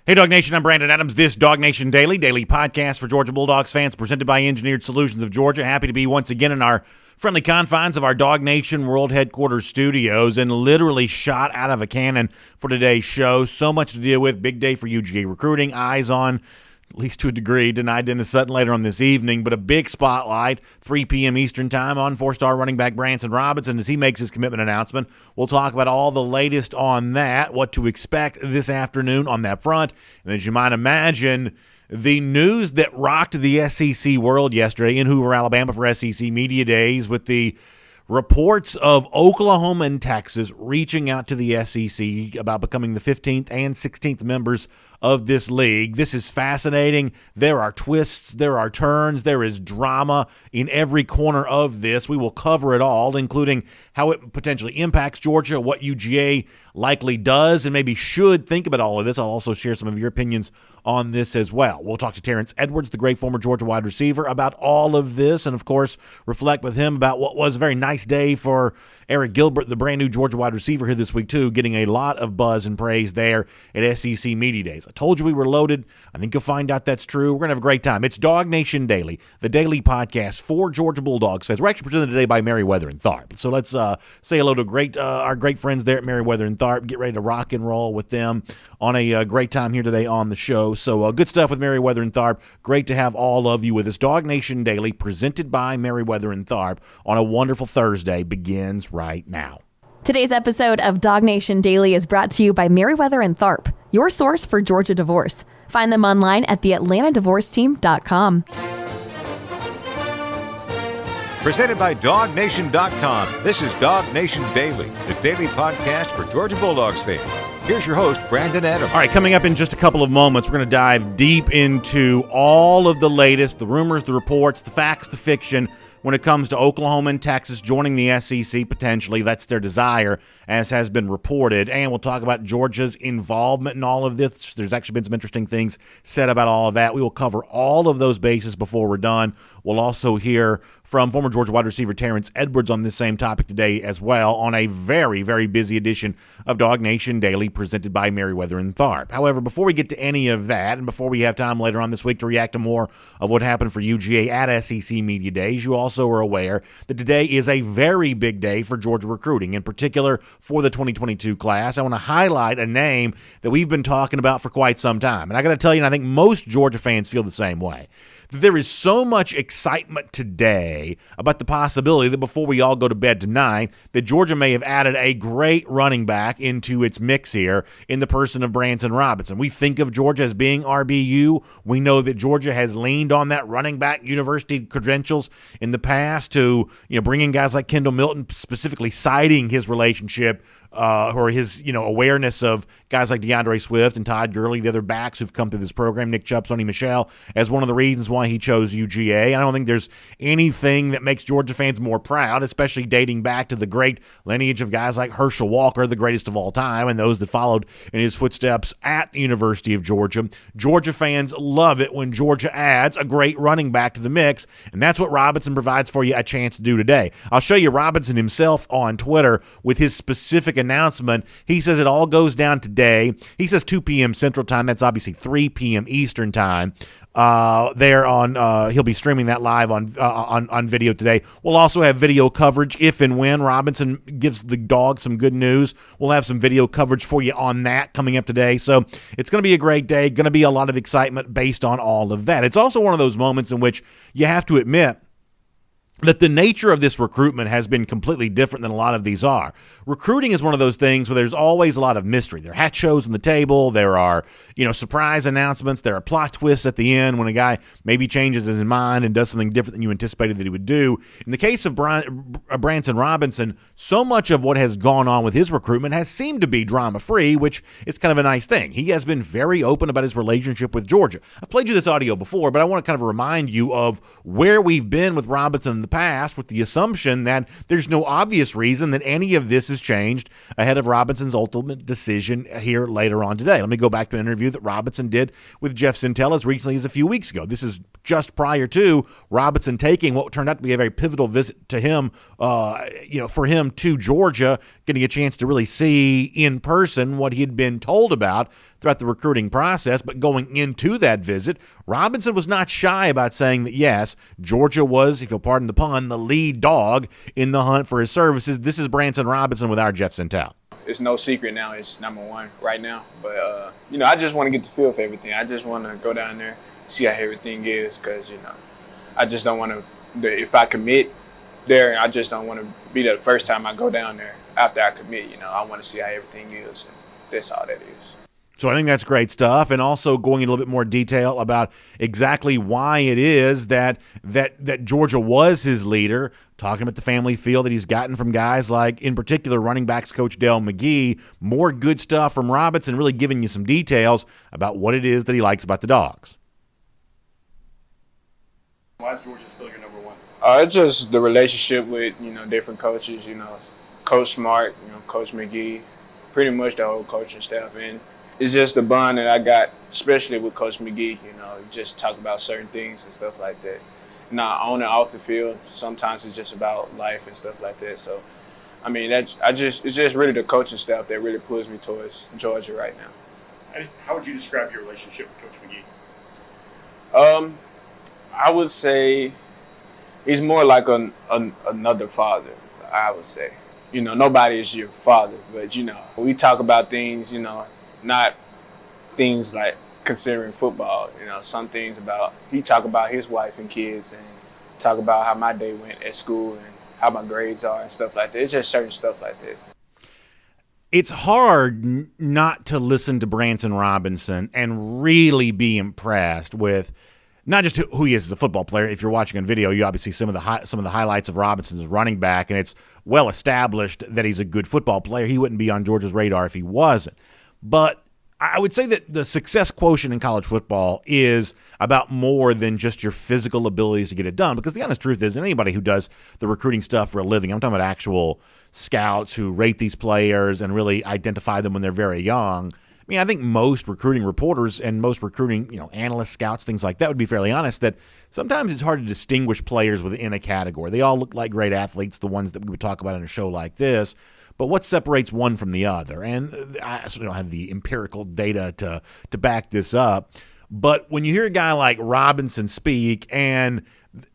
Hey, DawgNation, I'm Brandon Adams. This DawgNation Daily podcast for Georgia Bulldogs fans, presented by Engineered Solutions of Georgia. Happy to be once again in our friendly confines of our DawgNation World Headquarters studios and literally shot out of a cannon for today's show. So much to deal with. Big day for UGA recruiting. Eyes on, at least to a degree, denied Dennis Sutton later on this evening, but a big spotlight, 3 p.m. Eastern time on four-star running back Branson Robinson as he makes his commitment announcement. We'll talk about all the latest on that, what to expect this afternoon on that front. And as you might imagine, the news that rocked the SEC world yesterday in Hoover, Alabama for SEC Media Days with the reports of Oklahoma and Texas reaching out to the SEC about becoming the 15th and 16th members of this league. This is fascinating. There are twists, there are turns, there is drama in every corner of this. We will cover it all, including how it potentially impacts Georgia, what UGA likely does and maybe should think about all of this. I'll also share some of your opinions on this as well. We'll talk to Terence Edwards, the great former Georgia wide receiver, about all of this and, of course, reflect with him about what was a very nice day for Eric Gilbert, the brand new Georgia wide receiver here this week, too, getting a lot of buzz and praise there at SEC Media Days. I told you we were loaded. I think you'll find out that's true. We're going to have a great time. It's DawgNation Daily, the daily podcast for Georgia Bulldogs fans. We're actually presented today by Merriweather and Tharp. So let's say hello to our great friends there at Merriweather and Tharp. Get ready to rock and roll with them on a great time here today on the show. So good stuff with Merriweather and Tharp. Great to have all of you with us. DawgNation Daily, presented by Merriweather and Tharp on a wonderful Thursday, begins right now. Today's episode of DawgNation Daily is brought to you by Merriweather and Tharp, your source for Georgia divorce. Find them online at theatlantadivorceteam.com. Presented by DawgNation.com. This is DawgNation Daily, the daily podcast for Georgia Bulldogs fans. Here's your host, Brandon Adams. All right, coming up in just a couple of moments, we're going to dive deep into all of the latest, the rumors, the reports, the facts, the fiction, when it comes to Oklahoma and Texas joining the SEC potentially. That's their desire, as has been reported. And we'll talk about Georgia's involvement in all of this. There's actually been some interesting things said about all of that. We will cover all of those bases before we're done. We'll also hear from former Georgia wide receiver Terence Edwards on this same topic today as well on a very, very busy edition of DawgNation Daily presented by Merriweather and Tharp. However, before we get to any of that and before we have time later on this week to react to more of what happened for UGA at SEC Media Days, you also are aware that today is a very big day for Georgia recruiting, in particular for the 2022 class. I want to highlight a name that we've been talking about for quite some time. And I got to tell you, and I think most Georgia fans feel the same way. There is so much excitement today about the possibility that before we all go to bed tonight, that Georgia may have added a great running back into its mix here in the person of Branson Robinson. We think of Georgia as being RBU. We know that Georgia has leaned on that running back university credentials in the past to, bring in guys like Kendall Milton, specifically citing his relationship or his, awareness of guys like DeAndre Swift and Todd Gurley, the other backs who've come through this program, Nick Chubb, Sony Michel, as one of the reasons why he chose UGA. I don't think there's anything that makes Georgia fans more proud, especially dating back to the great lineage of guys like Herschel Walker, the greatest of all time, and those that followed in his footsteps at the University of Georgia. Georgia fans love it when Georgia adds a great running back to the mix, and that's what Robinson provides for you a chance to do today. I'll show you Robinson himself on Twitter with his specific announcement. He says it all goes down today. He says 2 p.m. Central Time. That's obviously 3 p.m. Eastern Time. There on he'll be streaming that live on video today. We'll also have video coverage if and when Robinson gives the dog some good news. We'll have some video coverage for you on that coming up today. So it's going to be a great day. Going to be a lot of excitement based on all of that. It's also one of those moments in which you have to admit that the nature of this recruitment has been completely different than a lot of these are. Recruiting is one of those things where there's always a lot of mystery. There are hat shows on the table. There are, surprise announcements. There are plot twists at the end when a guy maybe changes his mind and does something different than you anticipated that he would do. In the case of Branson Robinson, so much of what has gone on with his recruitment has seemed to be drama-free, which is kind of a nice thing. He has been very open about his relationship with Georgia. I've played you this audio before, but I want to kind of remind you of where we've been with Robinson in the past, with the assumption that there's no obvious reason that any of this has changed ahead of Robinson's ultimate decision here later on today. Let me go back to an interview that Robinson did with Jeff Sentell as recently as a few weeks ago. This is just prior to Robinson taking what turned out to be a very pivotal visit to him, for him to Georgia, getting a chance to really see in person what he had been told about throughout the recruiting process. But going into that visit, Robinson was not shy about saying that, yes, Georgia was, if you'll pardon the pun, the lead dog in the hunt for his services. This is Branson Robinson with our Jeff Centel. It's no secret now. It's number one right now. But, I just want to get the feel for everything. I just want to go down there, see how everything is, because, I just don't want to, if I commit there, I just don't want to be there the first time I go down there after I commit. I want to see how everything is, and that's all that is. So I think that's great stuff, and also going into a little bit more detail about exactly why it is that Georgia was his leader, talking about the family feel that he's gotten from guys like, in particular, running backs coach Dale Mcgee. More good stuff from Robinson, really giving you some details about what it is that he likes about the Dogs. Why is Georgia still your number one? It's just the relationship with, different coaches, Coach Smart, Coach Mcgee, pretty much the whole coaching staff. And it's just the bond that I got, especially with Coach Mcgee, just talk about certain things and stuff like that. Not on and off the field. Sometimes it's just about life and stuff like that. So, it's just really the coaching staff that really pulls me towards Georgia right now. How would you describe your relationship with Coach Mcgee? I would say he's more like another father, I would say. Nobody is your father, but, we talk about things, not things like considering football, some things about, he talk about his wife and kids and talk about how my day went at school and how my grades are and stuff like that. It's just certain stuff like that. It's hard not to listen to Branson Robinson and really be impressed with not just who he is as a football player. If you're watching on video, you obviously see some of the highlights of Robinson as running back, and it's well established that he's a good football player. He wouldn't be on Georgia's radar if he wasn't. But I would say that the success quotient in college football is about more than just your physical abilities to get it done, because the honest truth is, anybody who does the recruiting stuff for a living, I'm talking about actual scouts who rate these players and really identify them when they're very young. I think most recruiting reporters and most recruiting, analysts, scouts, things like that would be fairly honest that sometimes it's hard to distinguish players within a category. They all look like great athletes, the ones that we would talk about in a show like this. But what separates one from the other? And I certainly don't have the empirical data to back this up. But when you hear a guy like Robinson speak, and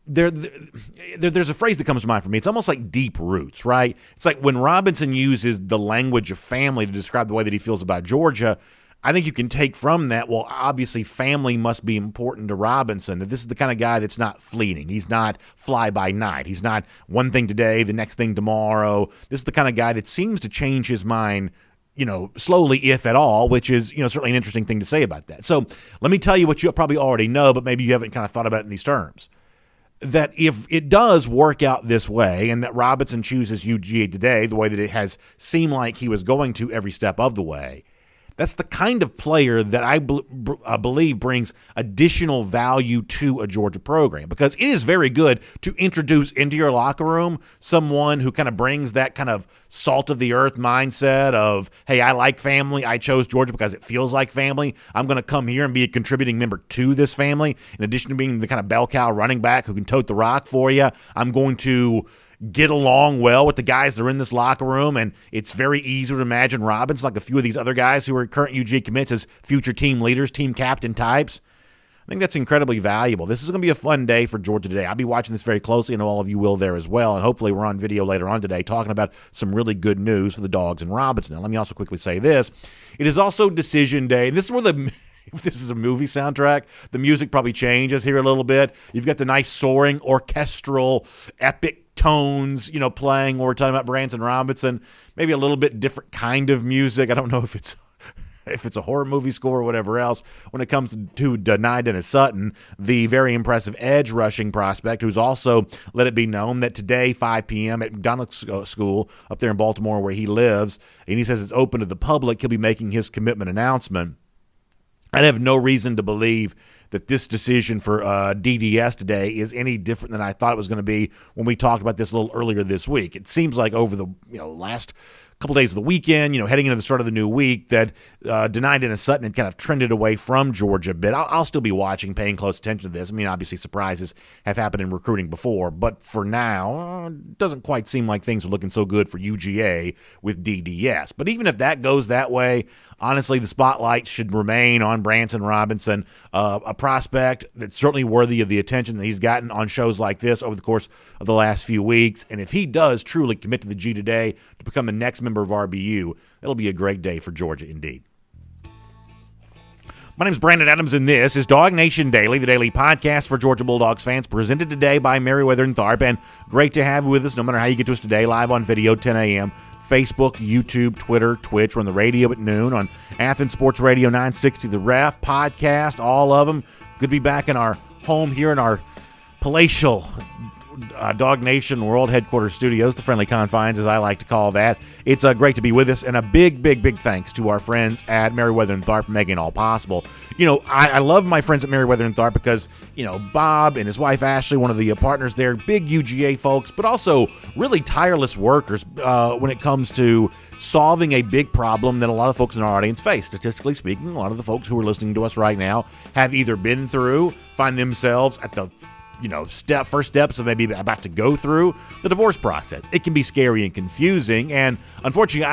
there's a phrase that comes to mind for me. It's almost like deep roots, right? It's like when Robinson uses the language of family to describe the way that he feels about Georgia, I think you can take from that, well, obviously family must be important to Robinson, that this is the kind of guy that's not fleeting. He's not fly by night. He's not one thing today, the next thing tomorrow. This is the kind of guy that seems to change his mind, slowly, if at all, which is, certainly an interesting thing to say about that. So let me tell you what you probably already know, but maybe you haven't kind of thought about it in these terms. That if it does work out this way, and that Robinson chooses UGA today the way that it has seemed like he was going to every step of the way, that's the kind of player that I believe brings additional value to a Georgia program, because it is very good to introduce into your locker room someone who kind of brings that kind of salt of the earth mindset of, hey, I like family. I chose Georgia because it feels like family. I'm going to come here and be a contributing member to this family. In addition to being the kind of bell cow running back who can tote the rock for you, I'm going to get along well with the guys that are in this locker room, and it's very easy to imagine Robinson, like a few of these other guys who are current UGA commits, as future team leaders, team captain types. I think that's incredibly valuable. This is going to be a fun day for Georgia today. I'll be watching this very closely, and all of you will there as well, and hopefully we're on video later on today talking about some really good news for the Dogs and Robinson. Now, let me also quickly say this. It is also decision day. This is where if this is a movie soundtrack, the music probably changes here a little bit. You've got the nice soaring orchestral epic tones, playing when we're talking about Branson Robinson. Maybe a little bit different kind of music. I don't know if it's a horror movie score or whatever else. When it comes to Deni Dennis Sutton, the very impressive edge rushing prospect, who's also let it be known that today, 5 p.m. at McDonald's School up there in Baltimore where he lives, and he says it's open to the public, he'll be making his commitment announcement. I have no reason to believe that this decision for DDS today is any different than I thought it was going to be when we talked about this a little earlier this week. It seems like over the last couple days of the weekend, heading into the start of the new week, that Denai Dennis-Sutton had kind of trended away from Georgia a bit. I'll still be watching, paying close attention to this. I mean, obviously surprises have happened in recruiting before, but for now, it doesn't quite seem like things are looking so good for UGA with DDS. But even if that goes that way, honestly, the spotlight should remain on Branson Robinson, a prospect that's certainly worthy of the attention that he's gotten on shows like this over the course of the last few weeks. And if he does truly commit to the G today to become the next member of RBU, it'll be a great day for Georgia indeed. My name is Brandon Adams, and this is DawgNation Daily, the daily podcast for Georgia Bulldogs fans, presented today by Merriweather and Tharp. And great to have you with us, no matter how you get to us today, live on video, 10 a.m., Facebook, YouTube, Twitter, Twitch. We're on the radio at noon on Athens Sports Radio 960, The Ref, podcast, all of them. Good to be back in our home here in our palatial DawgNation World Headquarters Studios, the friendly confines, as I like to call that. It's great to be with us, and a big, big, big thanks to our friends at Merriweather and Tharp for making it all possible. I love my friends at Merriweather and Tharp because, Bob and his wife Ashley, one of the partners there, big UGA folks, but also really tireless workers when it comes to solving a big problem that a lot of folks in our audience face. Statistically speaking, a lot of the folks who are listening to us right now have either been through, find themselves at the first steps of maybe about to go through the divorce process. It can be scary and confusing, and unfortunately,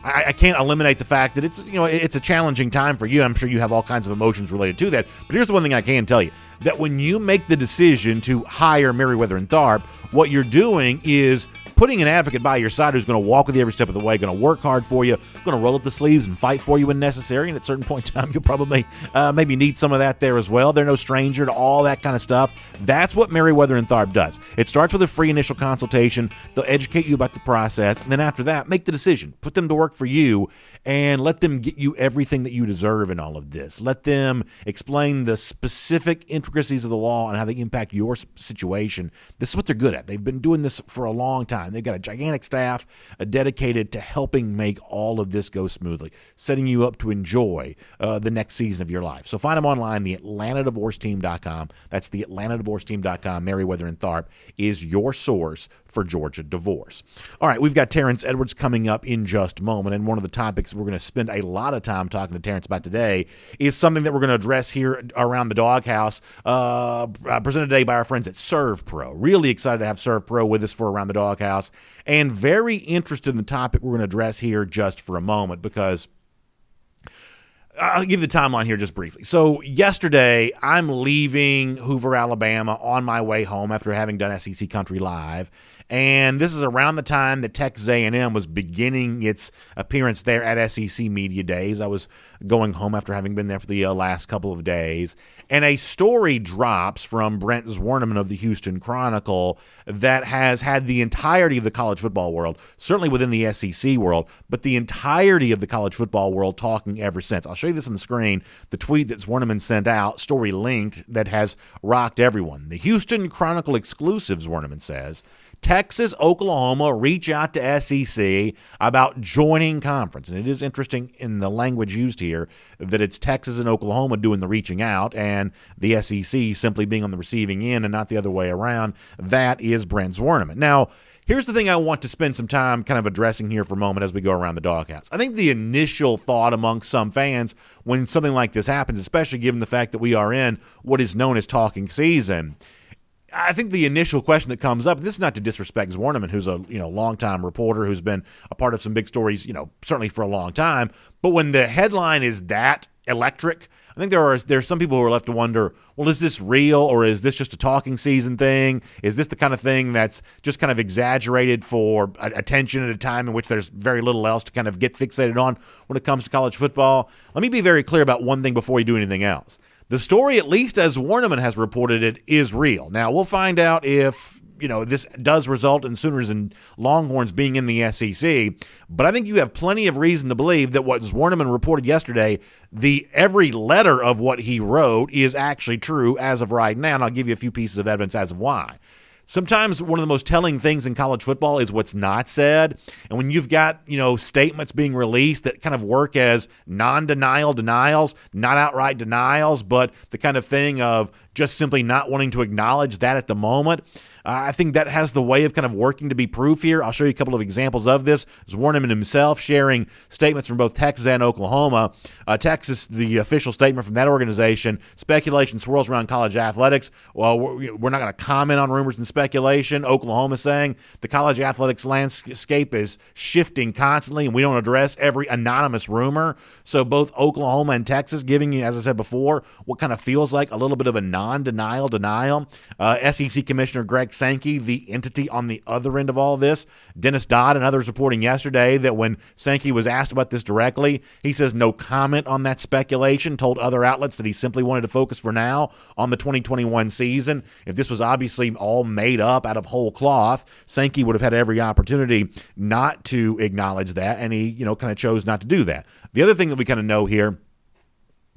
I can't eliminate the fact that it's a challenging time for you. I'm sure you have all kinds of emotions related to that. But here's the one thing I can tell you: that when you make the decision to hire Merriweather and Tharp, what you're doing is putting an advocate by your side who's going to walk with you every step of the way, going to work hard for you, going to roll up the sleeves and fight for you when necessary. And at a certain point in time, you'll probably maybe need some of that there as well. They're no stranger to all that kind of stuff. That's what Merriweather and Tharp does. It starts with a free initial consultation. They'll educate you about the process. And then after that, make the decision. Put them to work for you and let them get you everything that you deserve in all of this. Let them explain the specific intricacies of the law and how they impact your situation. This is what they're good at. They've been doing this for a long time. They've got a gigantic staff dedicated to helping make all of this go smoothly, setting you up to enjoy the next season of your life. So find them online, theatlantadivorceteam.com. That's theatlantadivorceteam.com. Merriweather and Tharp is your source for Georgia divorce. All right, we've got Terence Edwards coming up in just a moment, and one of the topics we're going to spend a lot of time talking to Terence about today is something that we're going to address here around the Doghouse, presented today by our friends at ServPro. Really excited to have ServPro with us for Around the Doghouse, and very interested in the topic we're going to address here just for a moment, because I'll give you the timeline here just briefly. So yesterday, I'm leaving Hoover, Alabama on my way home after having done SEC Country Live. And this is around the time that Texas A&M was beginning its appearance there at SEC Media Days. I was going home after having been there for the last couple of days. And a story drops from Brent Zwerneman of the Houston Chronicle that has had the entirety of the college football world, certainly within the SEC world, but the entirety of the college football world talking ever since. I'll show you this on the screen, the tweet that Zwerneman sent out, story linked, that has rocked everyone. The Houston Chronicle exclusive, Zwerneman says, Texas, Oklahoma reach out to SEC about joining conference. And it is interesting in the language used here that it's Texas and Oklahoma doing the reaching out and the SEC simply being on the receiving end and not the other way around. That is Brent Zwerneman. Now, here's the thing I want to spend some time kind of addressing here for a moment as we go around the Doghouse. I think the initial thought among some fans when something like this happens, especially given the fact that we are in what is known as talking season, I think the initial question that comes up, this is not to disrespect Zwerneman, who's a longtime reporter who's been a part of some big stories, certainly for a long time. But when the headline is that electric, I think there's some people who are left to wonder, well, is this real or is this just a talking season thing? Is this the kind of thing that's just kind of exaggerated for attention at a time in which there's very little else to kind of get fixated on when it comes to college football? Let me be very clear about one thing before we do anything else. The story, at least as Zwerneman has reported it, is real. Now, we'll find out if, this does result in Sooners and Longhorns being in the SEC, but I think you have plenty of reason to believe that what Zwerneman reported yesterday, every letter of what he wrote is actually true as of right now, and I'll give you a few pieces of evidence as of why. Sometimes one of the most telling things in college football is what's not said. And when you've got, statements being released that kind of work as non-denial denials, not outright denials, but the kind of thing of just simply not wanting to acknowledge that at the moment, I think that has the way of kind of working to be proof here. I'll show you a couple of examples of this. There's Warnerman himself sharing statements from both Texas and Oklahoma. Texas, the official statement from that organization, speculation swirls around college athletics. Well, we're not going to comment on rumors and speculation. Oklahoma saying the college athletics landscape is shifting constantly, and we don't address every anonymous rumor. So both Oklahoma and Texas giving you, as I said before, what kind of feels like a little bit of a non-denial denial. SEC Commissioner Greg Sankey, the entity on the other end of all this. Dennis Dodd and others reporting yesterday that when Sankey was asked about this directly, he says no comment on that speculation, told other outlets that he simply wanted to focus for now on the 2021 season. If this was obviously all made up out of whole cloth, Sankey would have had every opportunity not to acknowledge that, and he, kind of chose not to do that. The other thing that we kind of know here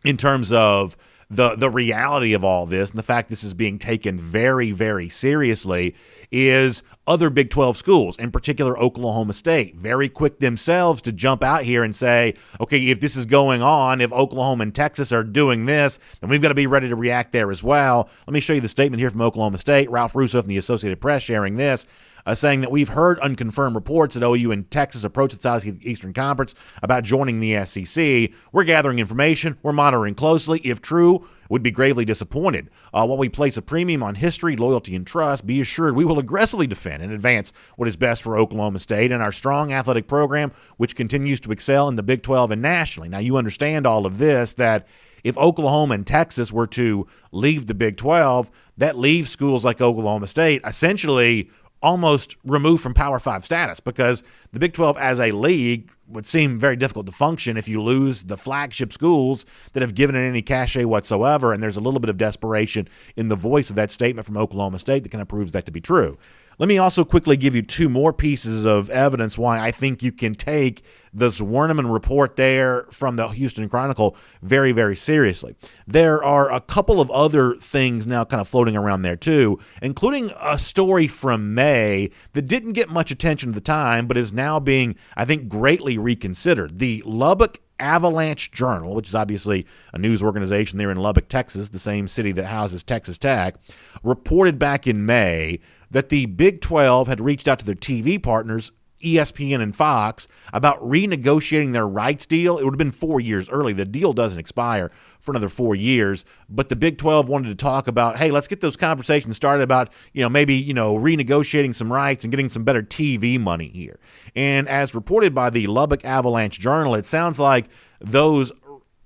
in terms of the reality of all this and the fact this is being taken very, very seriously is other Big 12 schools, in particular Oklahoma State, very quick themselves to jump out here and say, okay, if this is going on, if Oklahoma and Texas are doing this, then we've got to be ready to react there as well. Let me show you the statement here from Oklahoma State. Ralph Russo from the Associated Press sharing this. Saying that we've heard unconfirmed reports that OU and Texas approach the Southeastern Conference about joining the SEC. We're gathering information. We're monitoring closely. If true, would be gravely disappointed. While we place a premium on history, loyalty, and trust, be assured we will aggressively defend and advance what is best for Oklahoma State and our strong athletic program, which continues to excel in the Big 12 and nationally. Now, you understand all of this, that if Oklahoma and Texas were to leave the Big 12, that leaves schools like Oklahoma State essentially almost removed from Power 5 status, because the Big 12 as a league would seem very difficult to function if you lose the flagship schools that have given it any cachet whatsoever, and there's a little bit of desperation in the voice of that statement from Oklahoma State that kind of proves that to be true. Let me also quickly give you two more pieces of evidence why I think you can take this Warnerman report there from the Houston Chronicle very, very seriously. There are a couple of other things now kind of floating around there too, including a story from May that didn't get much attention at the time, but is now being, I think, greatly reconsidered. The Lubbock Avalanche Journal, which is obviously a news organization there in Lubbock, Texas, the same city that houses Texas Tech, reported back in May that the Big 12 had reached out to their TV partners, ESPN and Fox, about renegotiating their rights deal. It would have been 4 years early. The deal doesn't expire for another 4 years, but the Big 12 wanted to talk about, hey, let's get those conversations started about, maybe, renegotiating some rights and getting some better TV money here. And as reported by the Lubbock Avalanche Journal, it sounds like those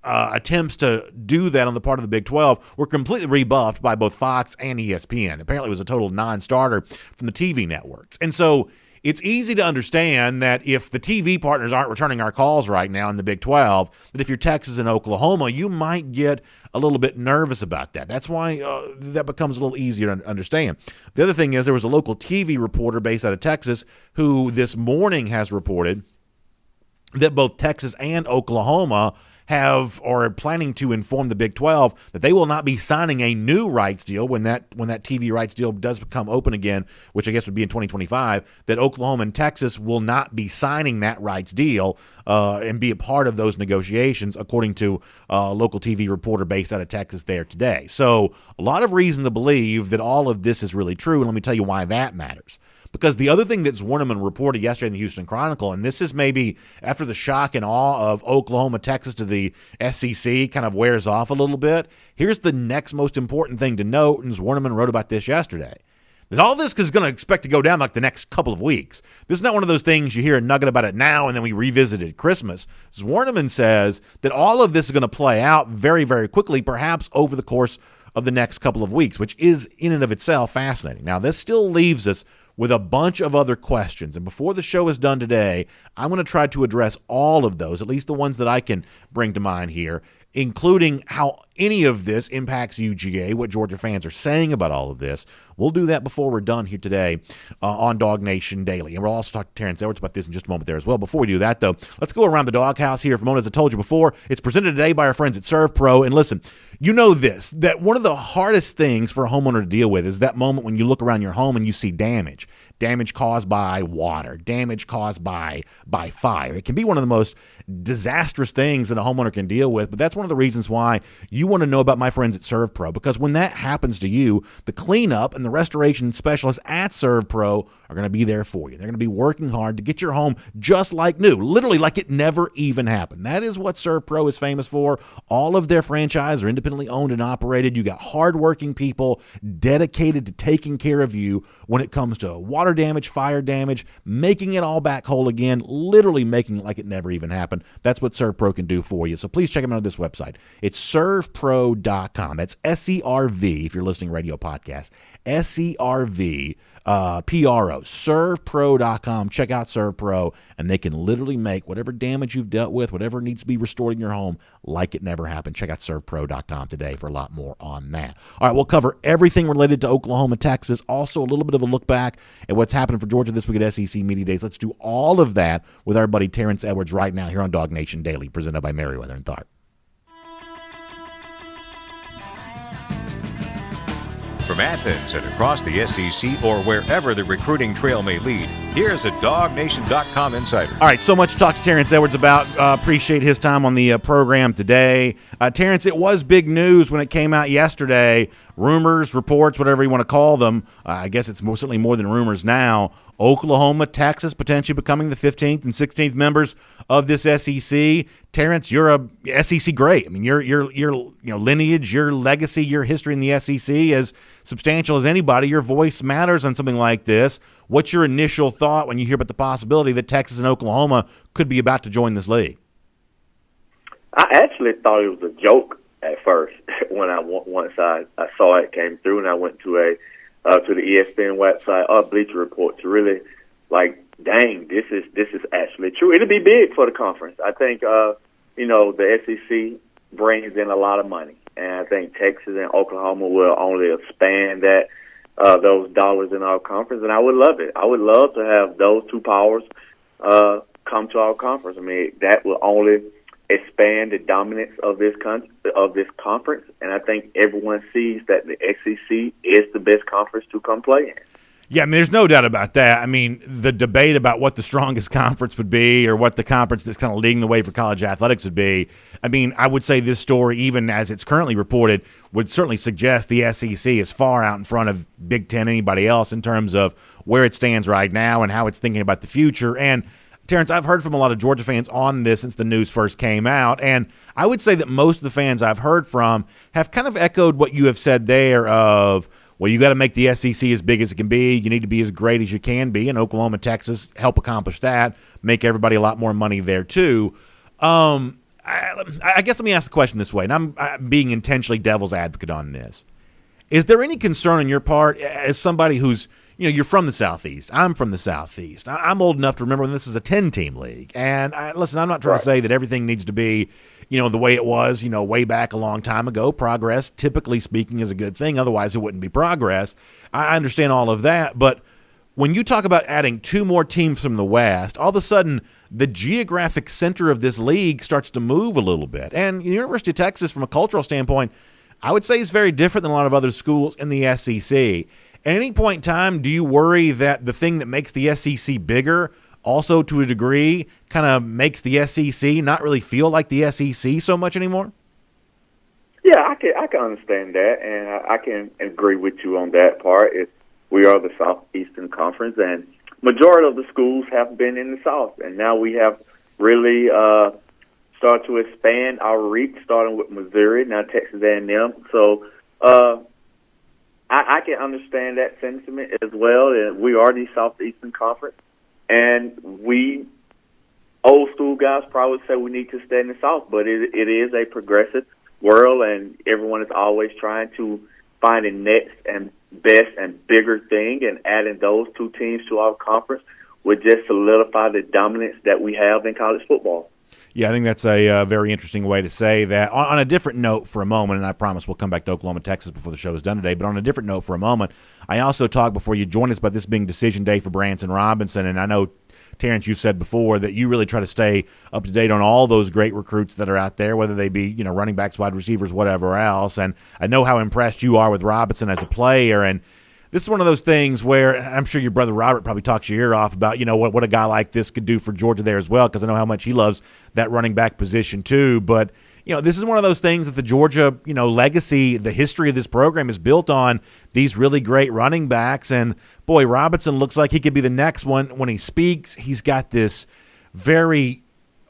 attempts to do that on the part of the Big 12 were completely rebuffed by both Fox and ESPN. Apparently it was a total non-starter from the TV networks. And so it's easy to understand that if the TV partners aren't returning our calls right now in the Big 12, that if you're Texas and Oklahoma, you might get a little bit nervous about that. That's why that becomes a little easier to understand. The other thing is there was a local TV reporter based out of Texas who this morning has reported that both Texas and Oklahoma have or are planning to inform the Big 12 that they will not be signing a new rights deal when that TV rights deal does become open again, which I guess would be in 2025, that Oklahoma and Texas will not be signing that rights deal and be a part of those negotiations, according to a local TV reporter based out of Texas there today. So a lot of reason to believe that all of this is really true, and let me tell you why that matters. Because the other thing that Warnerman reported yesterday in the Houston Chronicle, and this is maybe after the shock and awe of Oklahoma, Texas to the SEC kind of wears off a little bit, here's the next most important thing to note, and Warnerman wrote about this yesterday, that all this is going to expect to go down like the next couple of weeks. This is not one of those things you hear a nugget about it now and then we revisit it at Christmas. Warnerman says that all of this is going to play out very, very quickly, perhaps over the course of the next couple of weeks, which is in and of itself fascinating. Now, this still leaves us with a bunch of other questions. And before the show is done today, I'm going to try to address all of those, at least the ones that I can bring to mind here. including how any of this impacts UGA, what Georgia fans are saying about all of this. We'll do that before we're done here today on DawgNation Daily. And we'll also talk to Terence Edwards about this in just a moment there as well. Before we do that, though, let's go around the doghouse here for a moment. As I told you before, it's presented today by our friends at ServPro. And listen, you know this, that one of the hardest things for a homeowner to deal with is that moment when you look around your home and you see damage. Damage caused by water, damage caused by fire. It can be one of the most disastrous things that a homeowner can deal with, but that's one of the reasons why you want to know about my friends at ServPro, because when that happens to you, the cleanup and the restoration specialists at ServPro are going to be there for you. They're going to be working hard to get your home just like new, literally like it never even happened. That is what ServPro is famous for. All of their franchises are independently owned and operated. You got hardworking people dedicated to taking care of you when it comes to water damage, fire damage, making it all back whole again, literally making it like it never even happened. That's what ServPro can do for you. So please check them out on this website. It's servpro.com. That's SERV if you're listening radio podcast. SERV PRO, servpro.com. Check out ServPro, and they can literally make whatever damage you've dealt with, whatever needs to be restored in your home, like it never happened. Check out servpro.com today for a lot more on that. All right, we'll cover everything related to Oklahoma, Texas. Also, a little bit of a look back at what's happening for Georgia this week at SEC Media Days. Let's do all of that with our buddy Terence Edwards right now here on DawgNation Daily, presented by Merriweather and Tharp. From Athens and across the SEC or wherever the recruiting trail may lead, here's a DawgNation.com insider. All right, so much to talk to Terence Edwards about. Appreciate his time on the program today. Terence, it was big news when it came out yesterday. Rumors, reports, whatever you want to call them. I guess it's certainly more than rumors now. Oklahoma, Texas, potentially becoming the 15th and 16th members of this SEC. Terence, you're a SEC great. I mean, your lineage, your legacy, your history in the SEC is substantial as anybody. Your voice matters on something like this. What's your initial thought when you hear about the possibility that Texas and Oklahoma could be about to join this league? I actually thought it was a joke at first when once I saw it came through, and I went to the ESPN website or Bleacher Report to really dang, this is actually true. It'll be big for the conference. I think the SEC brings in a lot of money, and I think Texas and Oklahoma will only expand those dollars in our conference, and I would love it. I would love to have those two powers come to our conference. I mean, that will only expand the dominance of this conference, and I think everyone sees that the SEC is the best conference to come play in. Yeah, I mean, there's no doubt about that. I mean, the debate about what the strongest conference would be or what the conference that's kind of leading the way for college athletics would be, I mean, I would say this story, even as it's currently reported, would certainly suggest the SEC is far out in front of Big Ten, anybody else, in terms of where it stands right now and how it's thinking about the future. And Terence, I've heard from a lot of Georgia fans on this since the news first came out, and I would say that most of the fans I've heard from have kind of echoed what you have said there of, well, you got to make the SEC as big as it can be. You need to be as great as you can be, and Oklahoma, Texas help accomplish that, make everybody a lot more money there too. I guess let me ask the question this way, and I'm being intentionally devil's advocate on this. Is there any concern on your part as somebody who's, you're from the Southeast. I'm from the Southeast. I'm old enough to remember when this is a 10-team league. And listen, I'm not trying to say that everything needs to be, the way it was, way back a long time ago. Progress, typically speaking, is a good thing. Otherwise, it wouldn't be progress. I understand all of that. But when you talk about adding two more teams from the West, all of a sudden the geographic center of this league starts to move a little bit. And the University of Texas, from a cultural standpoint, I would say is very different than a lot of other schools in the SEC. At any point in time, do you worry that the thing that makes the SEC bigger also, to a degree, kind of makes the SEC not really feel like the SEC so much anymore? Yeah, I can understand that, and I can agree with you on that part. We are the Southeastern Conference, and majority of the schools have been in the South, and now we have really started to expand our reach, starting with Missouri, now Texas A&M. So I can understand that sentiment as well. We are the Southeastern Conference, and we old school guys probably say we need to stay in the South, but it is a progressive world, and everyone is always trying to find the next and best and bigger thing, and adding those two teams to our conference would just solidify the dominance that we have in college football. Yeah, I think that's a very interesting way to say that. On a different note for a moment, and I promise we'll come back to Oklahoma, Texas before the show is done today, but on a different note for a moment, I also talked before you joined us about this being decision day for Branson Robinson, and I know, Terence, you've said before that you really try to stay up to date on all those great recruits that are out there, whether they be, running backs, wide receivers, whatever else, and I know how impressed you are with Robinson as a player, and this is one of those things where I'm sure your brother Robert probably talks your ear off about, what a guy like this could do for Georgia there as well, because I know how much he loves that running back position too. But, this is one of those things that the Georgia, legacy, the history of this program is built on these really great running backs. And, boy, Robinson looks like he could be the next one. When he speaks, he's got this very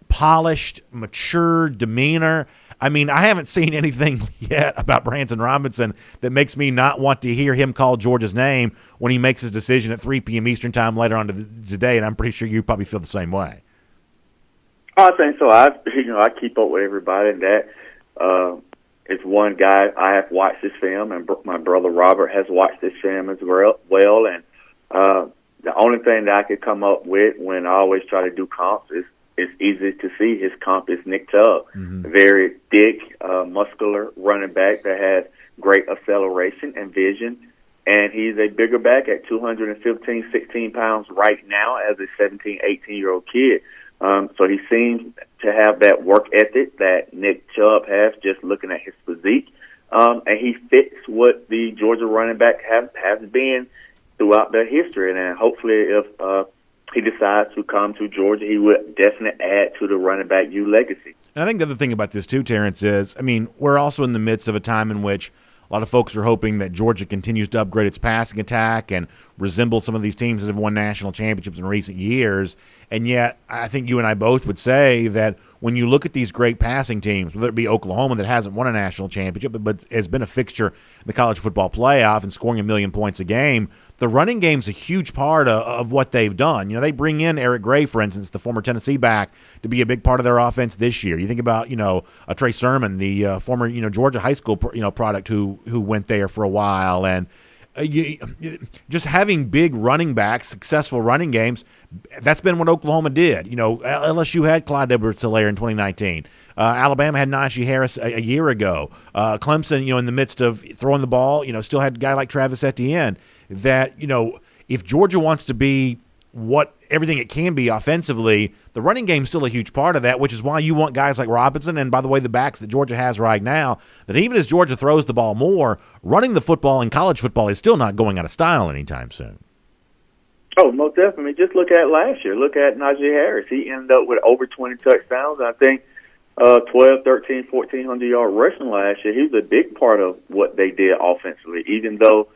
polished, mature demeanor. I mean, I haven't seen anything yet about Branson Robinson that makes me not want to hear him call Georgia's name when he makes his decision at 3 p.m. Eastern time later on today, and I'm pretty sure you probably feel the same way. I think so. I keep up with everybody, and that is one guy I have watched this film, and my brother Robert has watched this film as well. And the only thing that I could come up with when I always try to do comps is it's easy to see his comp is Nick Chubb. Mm-hmm. Very thick, muscular running back that has great acceleration and vision. And he's a bigger back at 215, 16 pounds right now as a 17, 18-year-old kid. So he seems to have that work ethic that Nick Chubb has, just looking at his physique. And he fits what the Georgia running back has been throughout their history. And hopefully if he decides to come to Georgia, he would definitely add to the running back legacy. And I think the other thing about this too, Terence, is, we're also in the midst of a time in which a lot of folks are hoping that Georgia continues to upgrade its passing attack and resemble some of these teams that have won national championships in recent years. And yet, I think you and I both would say that when you look at these great passing teams, whether it be Oklahoma that hasn't won a national championship but has been a fixture in the college football playoff and scoring 1 million points a game, the running game's a huge part of what they've done. They bring in Eric Gray, for instance, the former Tennessee back, to be a big part of their offense this year. You think about, a Trey Sermon, the former, Georgia high school, product who went there for a while. And just having big running backs, successful running games, that's been what Oklahoma did. LSU had Clyde Edwards-Helaire in 2019. Alabama had Najee Harris a year ago. Clemson, in the midst of throwing the ball, still had a guy like Travis Etienne. That, if Georgia wants to be everything it can be offensively, the running game's still a huge part of that, which is why you want guys like Robinson and, by the way, the backs that Georgia has right now, that even as Georgia throws the ball more, running the football in college football is still not going out of style anytime soon. Oh, most definitely. Just look at last year. Look at Najee Harris. He ended up with over 20 touchdowns. I think 12, 13, 1,400-yard rushing last year. He was a big part of what they did offensively, even though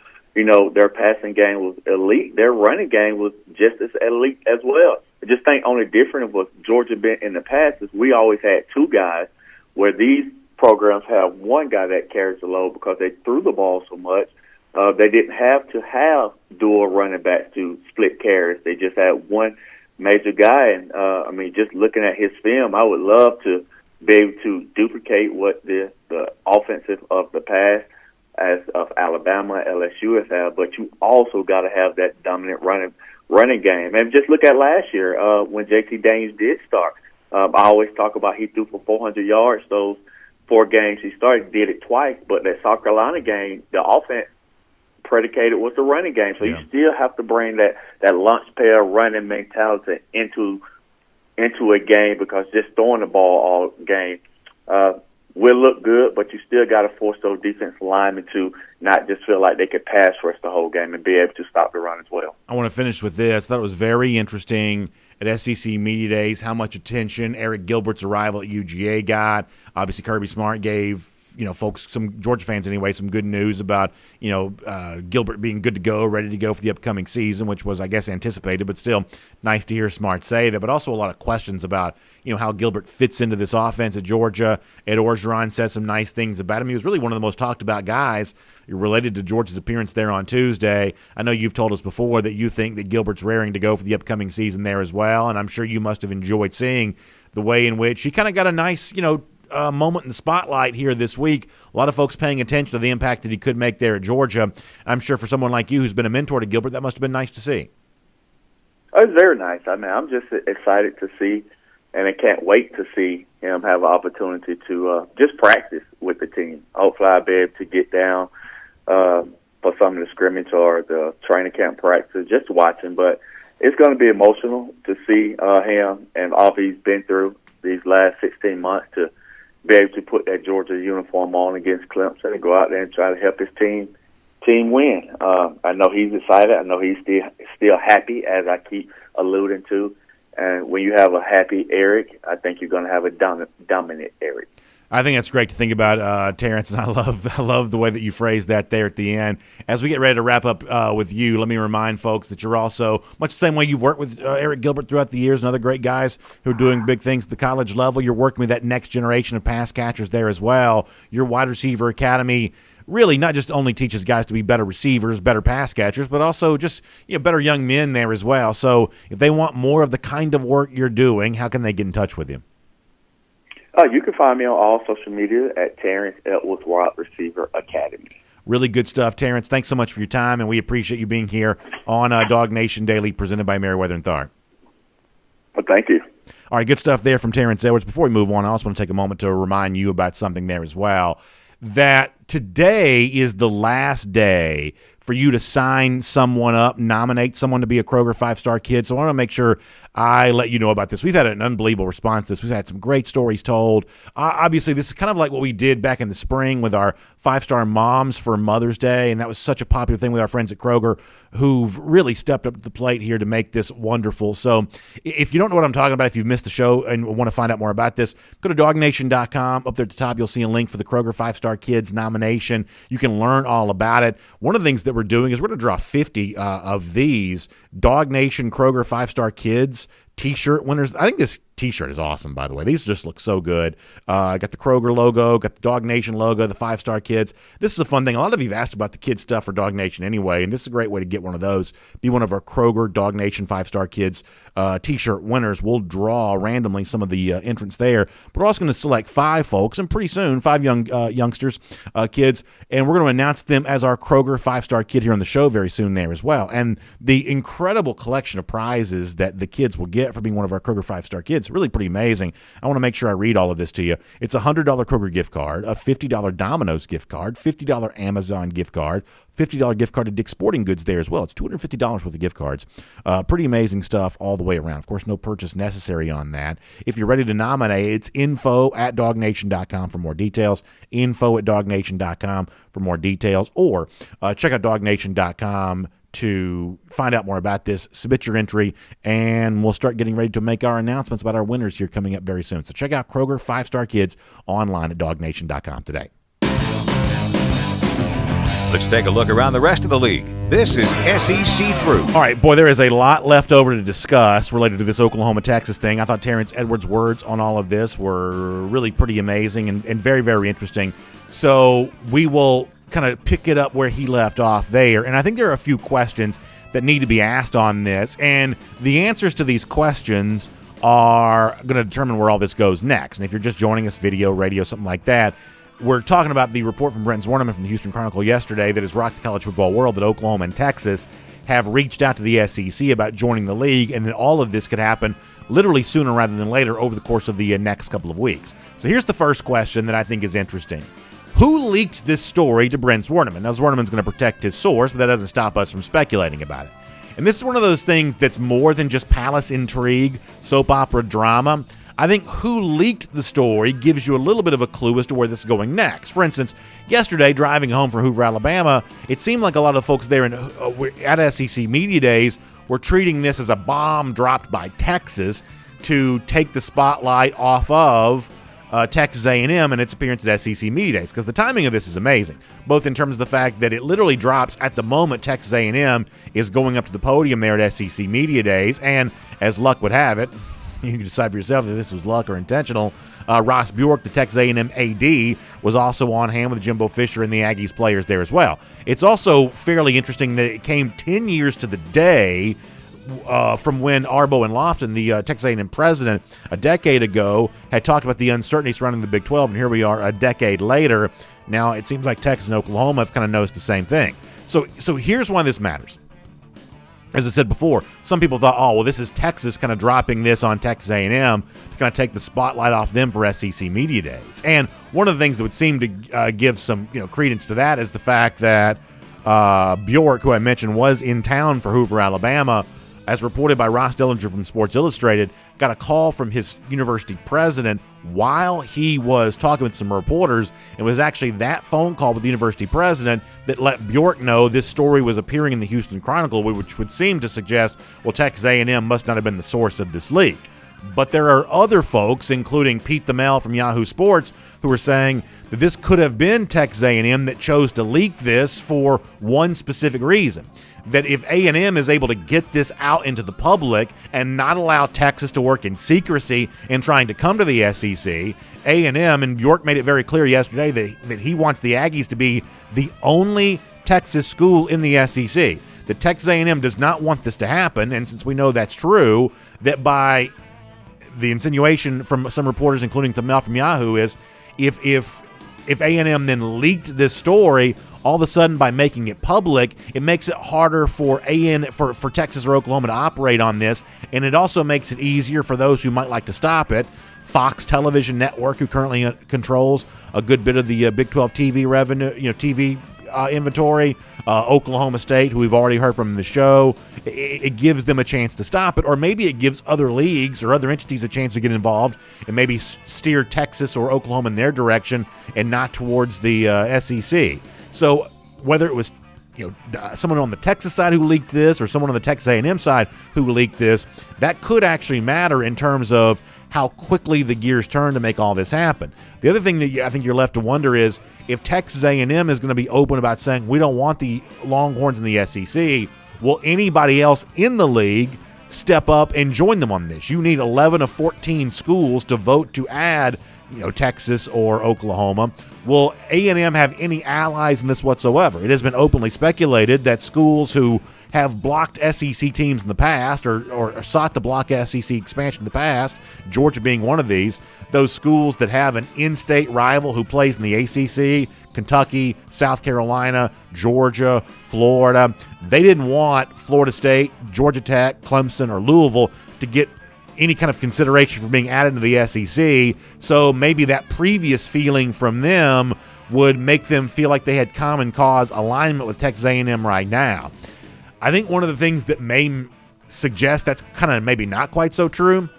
their passing game was elite. Their running game was just as elite as well. I just think only different of what Georgia been in the past is we always had two guys, where these programs have one guy that carries the load because they threw the ball so much. They didn't have to have dual running backs to split carries. They just had one major guy. And, just looking at his film, I would love to be able to duplicate what the offensive of the past as of Alabama, LSU has had, but you also got to have that dominant running game. And just look at last year when J.T. Daniels did start. I always talk about he threw for 400 yards those 4 games he started, did it twice, but that South Carolina game, the offense predicated was the running game. So you still have to bring that lunch pail running mentality into a game, because just throwing the ball all game will look good, but you still got to force those defensive linemen to not just feel like they could pass rush the whole game and be able to stop the run as well. I want to finish with this. I thought it was very interesting at SEC Media Days how much attention Eric Gilbert's arrival at UGA got. Obviously, Kirby Smart gave folks, some Georgia fans anyway, some good news about, Gilbert being good to go, ready to go for the upcoming season, which was, I guess, anticipated, but still nice to hear Smart say that. But also a lot of questions about, how Gilbert fits into this offense at Georgia. Ed Orgeron says some nice things about him. He was really one of the most talked about guys related to Georgia's appearance there on Tuesday. I know you've told us before that you think that Gilbert's raring to go for the upcoming season there as well, and I'm sure you must have enjoyed seeing the way in which he kind of got a nice, moment in the spotlight here this week. A lot of folks paying attention to the impact that he could make there at Georgia. I'm sure for someone like you who's been a mentor to Gilbert, that must have been nice to see. It was very nice. I'm just excited to see and I can't wait to see him have an opportunity to just practice with the team. Hopefully I'll be able to get down for some of the scrimmage or the training camp practice, just watching. But it's going to be emotional to see him and all he's been through these last 16 months to be able to put that Georgia uniform on against Clemson and go out there and try to help his team win. I know he's excited. I know he's still happy, as I keep alluding to. And when you have a happy Eric, I think you're going to have a dominant Eric. I think that's great to think about, Terence, and I love the way that you phrased that there at the end. As we get ready to wrap up with you, let me remind folks that you're also, much the same way you've worked with Eric Gilbert throughout the years and other great guys who are doing big things at the college level, you're working with that next generation of pass catchers there as well. Your wide receiver academy really not just only teaches guys to be better receivers, better pass catchers, but also just better young men there as well. So if they want more of the kind of work you're doing, how can they get in touch with you? You can find me on all social media at Terence Edwards Wide Receiver Academy. Really good stuff, Terence. Thanks so much for your time, and we appreciate you being here on DawgNation Daily, presented by Merriweather and Tharp. Well, thank you. All right, good stuff there from Terence Edwards. Before we move on, I also want to take a moment to remind you about something there as well, that today is the last day for you to sign someone up, nominate someone to be a Kroger 5-star kid. So I want to make sure I let you know about this. We've had an unbelievable response to this. We've had some great stories told. Obviously, this is kind of like what we did back in the spring with our 5-star moms for Mother's Day, and that was such a popular thing with our friends at Kroger who've really stepped up to the plate here to make this wonderful. So if you don't know what I'm talking about, if you've missed the show and want to find out more about this, go to DawgNation.com. Up there at the top, you'll see a link for the Kroger 5-star kids nomination. You can learn all about it. One of the things that we're doing is we're going to draw 50 of these DawgNation Kroger 5-star kids T-shirt winners. I think this T-shirt is awesome, by the way. These just look so good. Got the Kroger logo, got the DawgNation logo, the 5-star kids. This is a fun thing. A lot of you have asked about the kids stuff for DawgNation anyway, and this is a great way to get one of those. Be one of our Kroger DawgNation 5-star kids T-shirt winners. We'll draw randomly some of the entrants there, but we're also going to select 5 folks, and pretty soon 5 youngsters, kids, and we're going to announce them as our Kroger 5-star kid here on the show very soon there as well. And the incredible collection of prizes that the kids will get for being one of our Kroger 5-star kids, really pretty amazing. I want to make sure I read all of this to you. It's a $100 Kroger gift card, a $50 Domino's gift card, $50 Amazon gift card, $50 gift card to Dick's Sporting Goods there as well. It's $250 worth of gift cards. Pretty amazing stuff all the way around. Of course, no purchase necessary on that. If you're ready to nominate, it's info@DawgNation.com for more details, info@DawgNation.com for more details, or check out DawgNation.com to find out more about this. Submit your entry, and we'll start getting ready to make our announcements about our winners here coming up very soon. So check out Kroger 5-star kids online at DawgNation.com today. Let's take a look around the rest of the league. This is SEC Through. All right, boy, there is a lot left over to discuss related to this Oklahoma-Texas thing. I thought Terence Edwards' words on all of this were really pretty amazing and very, very interesting. So we will kind of pick it up where he left off there. And I think there are a few questions that need to be asked on this. And the answers to these questions are going to determine where all this goes next. And if you're just joining us, video, radio, something like that, we're talking about the report from Brent Zwerneman from the Houston Chronicle yesterday that has rocked the college football world, that Oklahoma and Texas have reached out to the SEC about joining the league, and that all of this could happen literally sooner rather than later over the course of the next couple of weeks. So here's the first question that I think is interesting. Who leaked this story to Brent Zwerneman? Now, Zwerneman's going to protect his source, but that doesn't stop us from speculating about it. And this is one of those things that's more than just palace intrigue, soap opera drama. I think who leaked the story gives you a little bit of a clue as to where this is going next. For instance, yesterday, driving home from Hoover, Alabama, it seemed like a lot of folks there at SEC Media Days were treating this as a bomb dropped by Texas to take the spotlight off of Texas A&M and its appearance at SEC Media Days, because the timing of this is amazing, both in terms of the fact that it literally drops at the moment Texas A&M is going up to the podium there at SEC Media Days, and as luck would have it, you can decide for yourself if this was luck or intentional, Ross Bjork, the Texas A&M AD, was also on hand with Jimbo Fisher and the Aggies players there as well. It's also fairly interesting that it came 10 years to the day from when Arbo and Lofton, the Texas A&M president, a decade ago, had talked about the uncertainty surrounding the Big 12, and here we are a decade later. Now it seems like Texas and Oklahoma have kind of noticed the same thing. So here's why this matters. as I said before, some people thought, oh, well, this is Texas kind of dropping this on Texas A&M to kind of take the spotlight off them for SEC Media Days. And one of the things that would seem to give some credence to that is the fact that Bjork, who I mentioned, was in town for Hoover, Alabama, as reported by Ross Dellinger from Sports Illustrated, got a call from his university president while he was talking with some reporters. It was actually that phone call with the university president that let Bjork know this story was appearing in the Houston Chronicle, which would seem to suggest, well, Texas A&M must not have been the source of this leak. But there are other folks, including Pete Thamel from Yahoo Sports, who are saying that this could have been Texas A&M that chose to leak this for one specific reason. That if A&M is able to get this out into the public and not allow Texas to work in secrecy in trying to come to the SEC, A&M, and Bjork made it very clear yesterday that he wants the Aggies to be the only Texas school in the SEC. That Texas A&M does not want this to happen, and since we know that's true, that by the insinuation from some reporters, including Thamel from Yahoo, is if A&M then leaked this story, all of a sudden by making it public, it makes it harder for Texas or Oklahoma to operate on this, and it also makes it easier for those who might like to stop it. Fox Television Network, who currently controls a good bit of the Big 12 TV revenue, TV inventory, Oklahoma State, who we've already heard from in the show, it gives them a chance to stop it, or maybe it gives other leagues or other entities a chance to get involved and maybe steer Texas or Oklahoma in their direction and not towards the SEC. So whether it was someone on the Texas side who leaked this or someone on the Texas A&M side who leaked this, that could actually matter in terms of how quickly the gears turn to make all this happen. The other thing that I think you're left to wonder is if Texas A&M is going to be open about saying we don't want the Longhorns in the SEC, will anybody else in the league step up and join them on this? You need 11 of 14 schools to vote to add Texas or Oklahoma. Will A&M have any allies in this whatsoever? It has been openly speculated that schools who have blocked SEC teams in the past or sought to block SEC expansion in the past, Georgia being one of these, those schools that have an in-state rival who plays in the ACC, Kentucky, South Carolina, Georgia, Florida, they didn't want Florida State, Georgia Tech, Clemson, or Louisville to get any kind of consideration for being added to the SEC, so maybe that previous feeling from them would make them feel like they had common cause alignment with Texas A&M right now. I think one of the things that may suggest that's kind of maybe not quite so true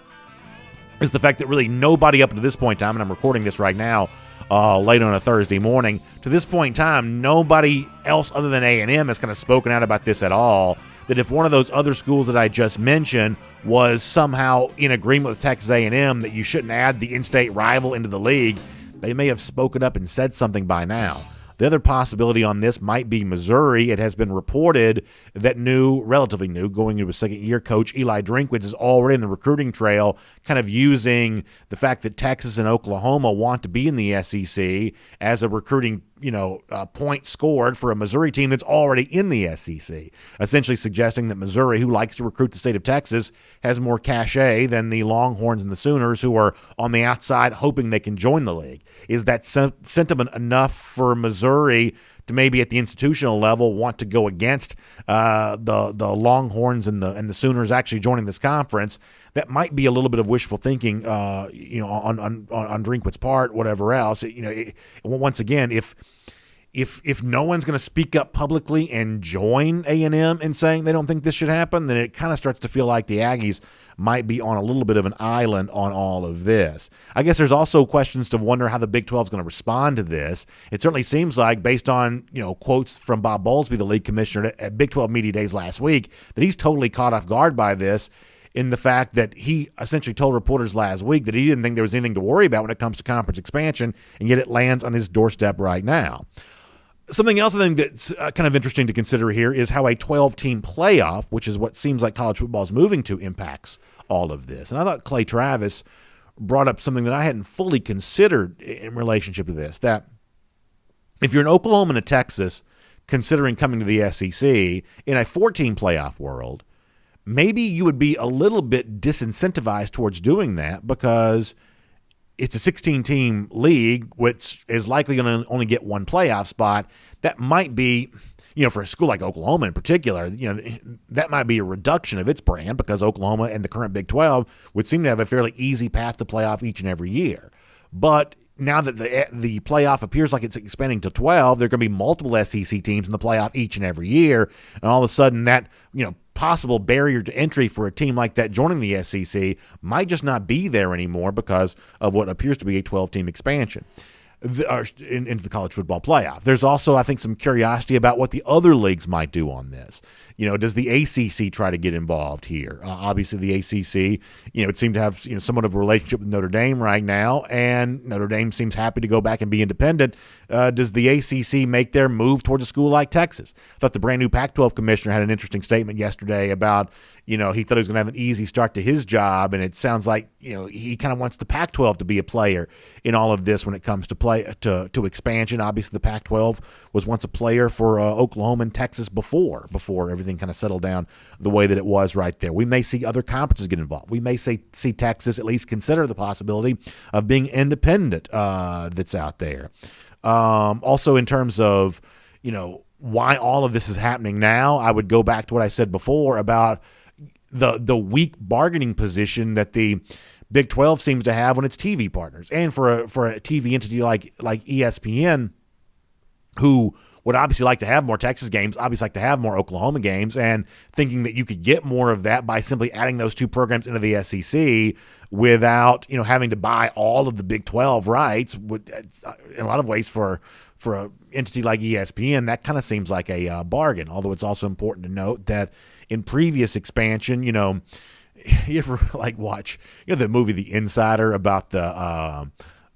is the fact that really nobody up to this point in time, and I'm recording this right now late on a Thursday morning, to this point in time, nobody else other than A&M has kind of spoken out about this at all, that if one of those other schools that I just mentioned was somehow in agreement with Texas A&M that you shouldn't add the in-state rival into the league, they may have spoken up and said something by now. The other possibility on this might be Missouri. It has been reported that relatively new, going into a second-year coach, Eli Drinkwitz, is already in the recruiting trail, kind of using the fact that Texas and Oklahoma want to be in the SEC as a recruiting point scored for a Missouri team that's already in the SEC, essentially suggesting that Missouri, who likes to recruit the state of Texas, has more cachet than the Longhorns and the Sooners, who are on the outside hoping they can join the league. Is that sentiment enough for Missouri to maybe at the institutional level want to go against the Longhorns and the Sooners actually joining this conference? That might be a little bit of wishful thinking, on Drinkwitz's part, whatever else. Once again, if no one's going to speak up publicly and join A&M in saying they don't think this should happen, then it kind of starts to feel like the Aggies might be on a little bit of an island on all of this. I guess there's also questions to wonder how the Big 12 is going to respond to this. It certainly seems like, based on quotes from Bob Bowlesby, the league commissioner at Big 12 Media Days last week, that he's totally caught off guard by this, in the fact that he essentially told reporters last week that he didn't think there was anything to worry about when it comes to conference expansion, and yet it lands on his doorstep right now. Something else I think that's kind of interesting to consider here is how a 12-team playoff, which is what seems like college football is moving to, impacts all of this. And I thought Clay Travis brought up something that I hadn't fully considered in relationship to this, that if you're an Oklahoma and a Texas considering coming to the SEC in a 14 playoff world, maybe you would be a little bit disincentivized towards doing that because it's a 16-team league, which is likely going to only get one playoff spot. That might be, for a school like Oklahoma in particular, that might be a reduction of its brand because Oklahoma and the current Big 12 would seem to have a fairly easy path to playoff each and every year. But now that the playoff appears like it's expanding to 12, there are going to be multiple SEC teams in the playoff each and every year, and all of a sudden that possible barrier to entry for a team like that joining the SEC might just not be there anymore because of what appears to be a 12-team expansion into the college football playoff. There's also, I think, some curiosity about what the other leagues might do on this. Does the ACC try to get involved here? Obviously, the ACC, it seemed to have somewhat of a relationship with Notre Dame right now, and Notre Dame seems happy to go back and be independent. Does the ACC make their move towards a school like Texas? I thought the brand new Pac-12 commissioner had an interesting statement yesterday about, he thought he was going to have an easy start to his job, and it sounds like, he kind of wants the Pac-12 to be a player in all of this when it comes to expansion. Obviously, the Pac-12 was once a player for Oklahoma and Texas before everything kind of settled down the way that it was right there. We may see other conferences get involved. We may see Texas at least consider the possibility of being independent that's out there. Also, in terms of, why all of this is happening now, I would go back to what I said before about the weak bargaining position that the Big 12 seems to have when it's TV partners. And for a TV entity like ESPN, who would obviously like to have more Texas games, obviously like to have more Oklahoma games, and thinking that you could get more of that by simply adding those two programs into the SEC without, having to buy all of the Big 12 rights, would, in a lot of ways for an entity like ESPN, that kind of seems like a bargain. Although it's also important to note that in previous expansion, you ever watch, the movie The Insider about the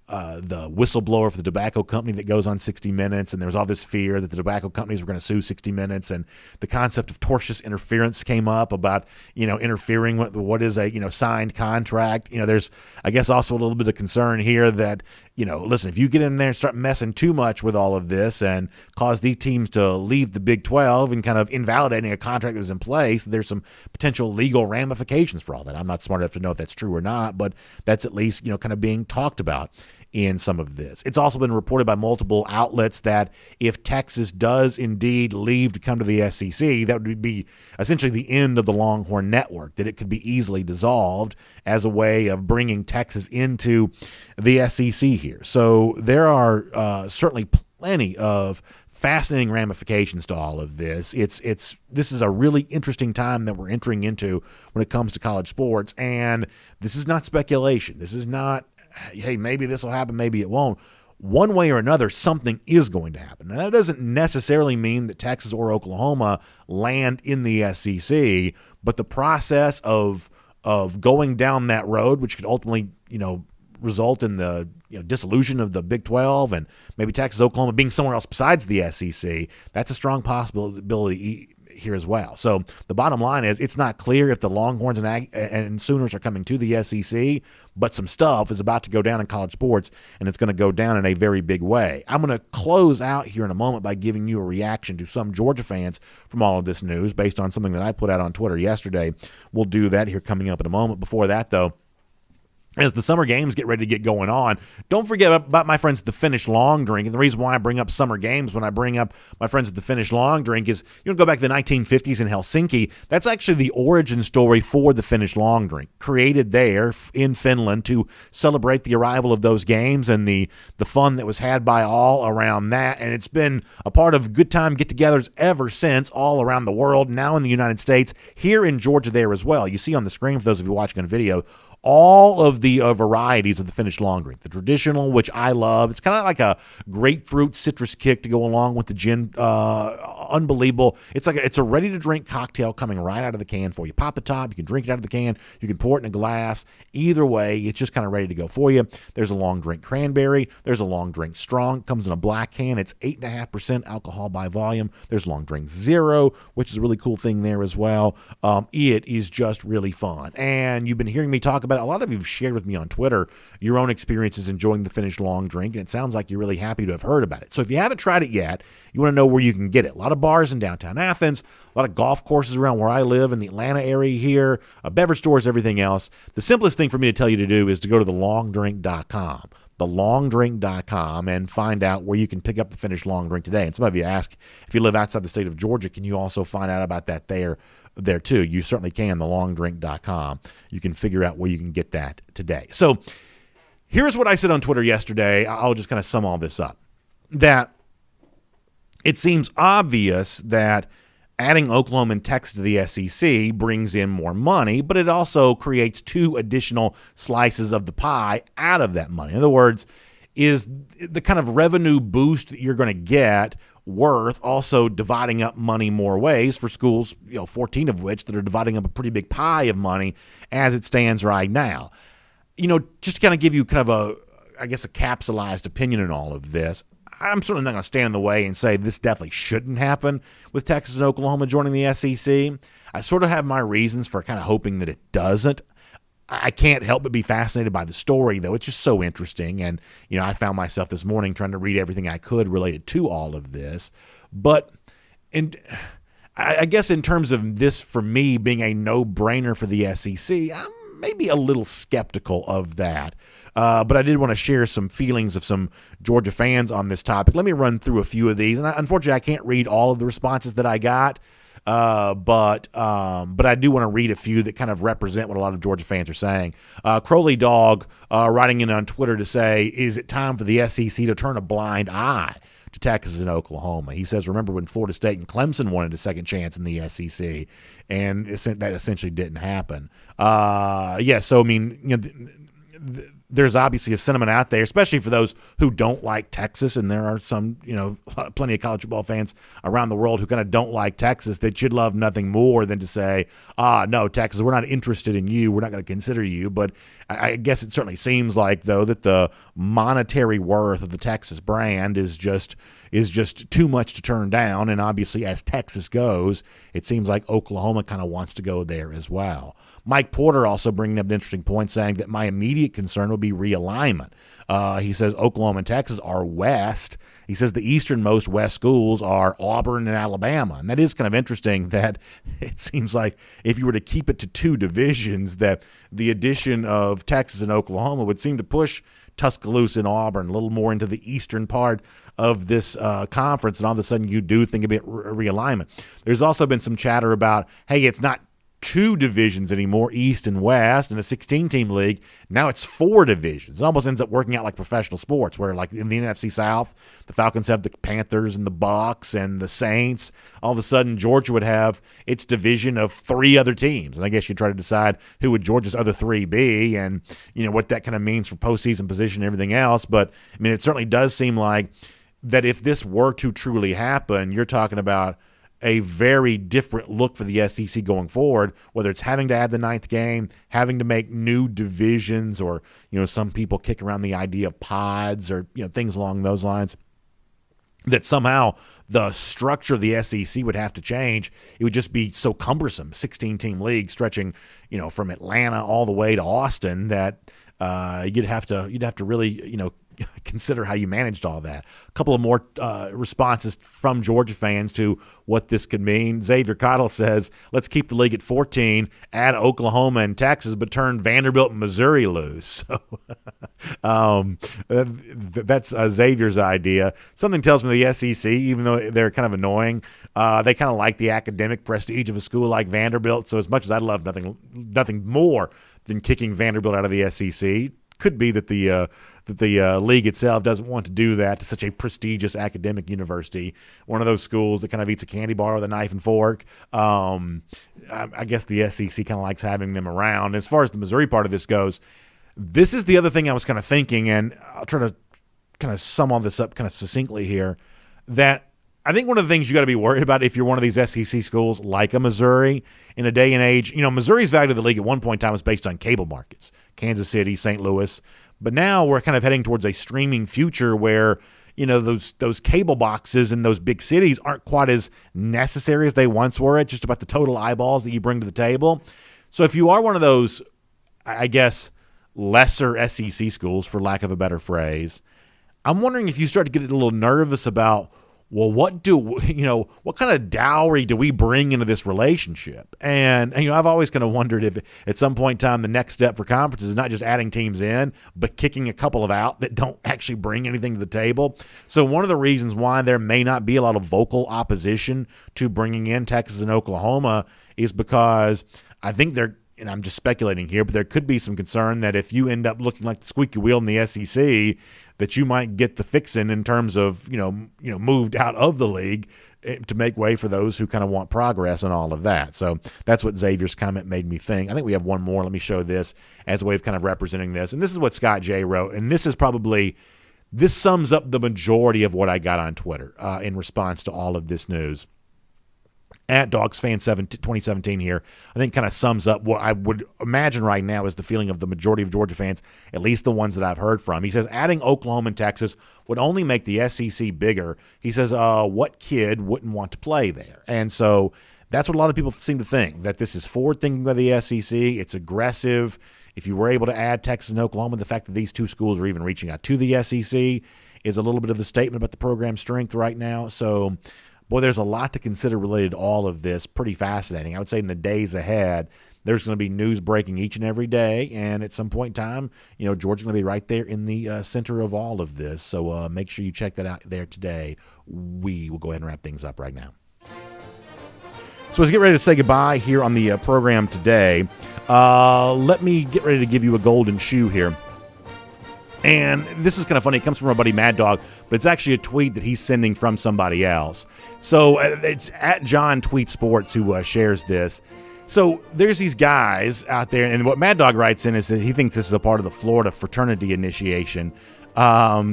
whistleblower for the tobacco company that goes on 60 Minutes, and there was all this fear that the tobacco companies were going to sue 60 Minutes, and the concept of tortious interference came up about, interfering with what is a, signed contract. There's, I guess, also a little bit of concern here that, listen, if you get in there and start messing too much with all of this and cause these teams to leave the Big 12 and kind of invalidating a contract that was in place, there's some potential legal ramifications for all that. I'm not smart enough to know if that's true or not, but that's at least, kind of being talked about in some of this. It's also been reported by multiple outlets that if Texas does indeed leave to come to the SEC, that would be essentially the end of the Longhorn Network, that it could be easily dissolved as a way of bringing Texas into the SEC here. So there are certainly plenty of fascinating ramifications to all of this. This is a really interesting time that we're entering into when it comes to college sports, and this is not speculation. This is not, hey, maybe this will happen, maybe it won't. One way or another, something is going to happen. Now, that doesn't necessarily mean that Texas or Oklahoma land in the SEC, but the process of going down that road, which could ultimately, result in the dissolution of the Big 12 and maybe Texas, Oklahoma being somewhere else besides the SEC, that's a strong possibility here as well. So the bottom line is it's not clear if the Longhorns and Sooners are coming to the SEC, but some stuff is about to go down in college sports, and it's going to go down in a very big way. I'm going to close out here in a moment by giving you a reaction to some Georgia fans from all of this news based on something that I put out on Twitter yesterday. We'll do that here coming up in a moment. Before that, though, as the summer games get ready to get going on, don't forget about my friends at the Finnish Long Drink. And the reason why I bring up summer games when I bring up my friends at the Finnish Long Drink is, go back to the 1950s in Helsinki. That's actually the origin story for the Finnish Long Drink, created there in Finland to celebrate the arrival of those games and the fun that was had by all around that. And it's been a part of good time get-togethers ever since, all around the world, now in the United States, here in Georgia there as well. You see on the screen, for those of you watching on video, all of the varieties of the Finnish long drink. The traditional, which I love. It's kind of like a grapefruit citrus kick to go along with the gin. Unbelievable. It's a ready-to-drink cocktail coming right out of the can for you. Pop the top. You can drink it out of the can. You can pour it in a glass. Either way, it's just kind of ready to go for you. There's a long drink cranberry. There's a long drink strong. Comes in a black can. It's 8.5% alcohol by volume. There's long drink zero, which is a really cool thing there as well. It is just really fun. And you've been hearing me talk about about it. A lot of you have shared with me on Twitter your own experiences enjoying the finished long drink, and it sounds like you're really happy to have heard about it. So if you haven't tried it yet, you want to know where you can get it. A lot of bars in downtown Athens, a lot of golf courses around where I live in the Atlanta area here, beverage stores, everything else. The simplest thing for me to tell you to do is to go to thelongdrink.com. thelongdrink.com, and find out where you can pick up the finished long drink today. And some of you ask, if you live outside the state of Georgia, can you also find out about that there too? You certainly can, thelongdrink.com. You can figure out where you can get that today. So here's what I said on Twitter yesterday. I'll just kind of sum all this up. That it seems obvious that adding Oklahoma and Texas to the SEC brings in more money, but it also creates two additional slices of the pie out of that money. In other words, is the kind of revenue boost that you're going to get worth also dividing up money more ways for schools, 14 of which that are dividing up a pretty big pie of money as it stands right now. Just to kind of give you kind of a capsulized opinion on all of this, I'm certainly not going to stand in the way and say this definitely shouldn't happen with Texas and Oklahoma joining the SEC. I sort of have my reasons for kind of hoping that it doesn't. I can't help but be fascinated by the story, though. It's just so interesting. And, I found myself this morning trying to read everything I could related to all of this. But I guess in terms of this, for me, being a no-brainer for the SEC, I'm maybe a little skeptical of that. But I did want to share some feelings of some Georgia fans on this topic. Let me run through a few of these. And unfortunately, I can't read all of the responses that I got. But I do want to read a few that kind of represent what a lot of Georgia fans are saying. Crowley Dog writing in on Twitter to say, is it time for the SEC to turn a blind eye to Texas and Oklahoma? He says, remember when Florida State and Clemson wanted a second chance in the SEC, and that essentially didn't happen. There's obviously a sentiment out there, especially for those who don't like Texas, and there are some, plenty of college football fans around the world who kind of don't like Texas, that you'd love nothing more than to say, no, Texas, we're not interested in you, we're not going to consider you. But I guess it certainly seems like, though, that the monetary worth of the Texas brand is just too much to turn down, and obviously as Texas goes, it seems like Oklahoma kind of wants to go there as well. Mike Porter also bringing up an interesting point, saying that my immediate concern would be realignment. He says Oklahoma and Texas are west. He says the easternmost west schools are Auburn and Alabama. And that is kind of interesting that it seems like if you were to keep it to two divisions, that the addition of Texas and Oklahoma would seem to push Tuscaloosa and Auburn a little more into the eastern part of this conference, and all of a sudden you do think about realignment. There's also been some chatter about, hey, it's not two divisions anymore, East and West, in a 16-team league. Now it's four divisions. It almost ends up working out like professional sports, where like in the NFC South, the Falcons have the Panthers and the Bucks and the Saints. All of a sudden, Georgia would have its division of three other teams. And I guess you try to decide who would Georgia's other three be, and what that kind of means for postseason position and everything else. But I mean, it certainly does seem like that if this were to truly happen, you're talking about a very different look for the SEC going forward, whether it's having to add the ninth game, having to make new divisions, or, some people kick around the idea of pods or, things along those lines, that somehow the structure of the SEC would have to change. It would just be so cumbersome, 16-team league stretching, from Atlanta all the way to Austin, that you'd have to really, consider how you managed all that. A couple of more responses from Georgia fans to what this could mean. Xavier Cottle says, let's keep the league at 14, add Oklahoma and Texas, but turn Vanderbilt and Missouri loose. So that's Xavier's idea. Something tells me the SEC, even though they're kind of annoying, they kind of like the academic prestige of a school like Vanderbilt. So as much as I'd love nothing more than kicking Vanderbilt out of the SEC, could be that the league itself doesn't want to do that to such a prestigious academic university, one of those schools that kind of eats a candy bar with a knife and fork. I guess the SEC kind of likes having them around. As far as the Missouri part of this goes, this is the other thing I was kind of thinking, and I'll try to kind of sum all this up kind of succinctly here, that I think one of the things you got to be worried about if you're one of these SEC schools like a Missouri in a day and age, Missouri's value to the league at one point in time was based on cable markets, Kansas City, St. Louis. But now we're kind of heading towards a streaming future where, those cable boxes in those big cities aren't quite as necessary as they once were. It's just about the total eyeballs that you bring to the table. So if you are one of those I guess, lesser SEC schools, for lack of a better phrase. I'm wondering if you start to get a little nervous about, well, what kind of dowry do we bring into this relationship? And I've always kind of wondered if at some point in time the next step for conferences is not just adding teams in, but kicking a couple of out that don't actually bring anything to the table. So one of the reasons why there may not be a lot of vocal opposition to bringing in Texas and Oklahoma is because I think and I'm just speculating here, but there could be some concern that if you end up looking like the squeaky wheel in the SEC, that you might get the fixin' in terms of, moved out of the league to make way for those who kind of want progress and all of that. So that's what Xavier's comment made me think. I think we have one more. Let me show this as a way of kind of representing this. And this is what Scott J wrote. And this sums up the majority of what I got on Twitter in response to all of this news. At DogsFan 2017 here, I think kind of sums up what I would imagine right now is the feeling of the majority of Georgia fans, at least the ones that I've heard from. He says, adding Oklahoma and Texas would only make the SEC bigger. He says, what kid wouldn't want to play there? And so that's what a lot of people seem to think, that this is forward-thinking by the SEC. It's aggressive. If you were able to add Texas and Oklahoma, the fact that these two schools are even reaching out to the SEC is a little bit of a statement about the program's strength right now. So, boy, there's a lot to consider related to all of this. Pretty fascinating. I would say in the days ahead, there's going to be news breaking each and every day, and at some point in time, Georgia's going to be right there in the center of all of this. So make sure you check that out there today. We will go ahead and wrap things up right now. So as we get ready to say goodbye here on the program today, let me get ready to give you a golden shoe here. And this is kind of funny. It comes from our buddy Mad Dog, but it's actually a tweet that he's sending from somebody else. So it's at John Tweet Sports who shares this. So there's these guys out there, and what Mad Dog writes in is that he thinks this is a part of the Florida fraternity initiation,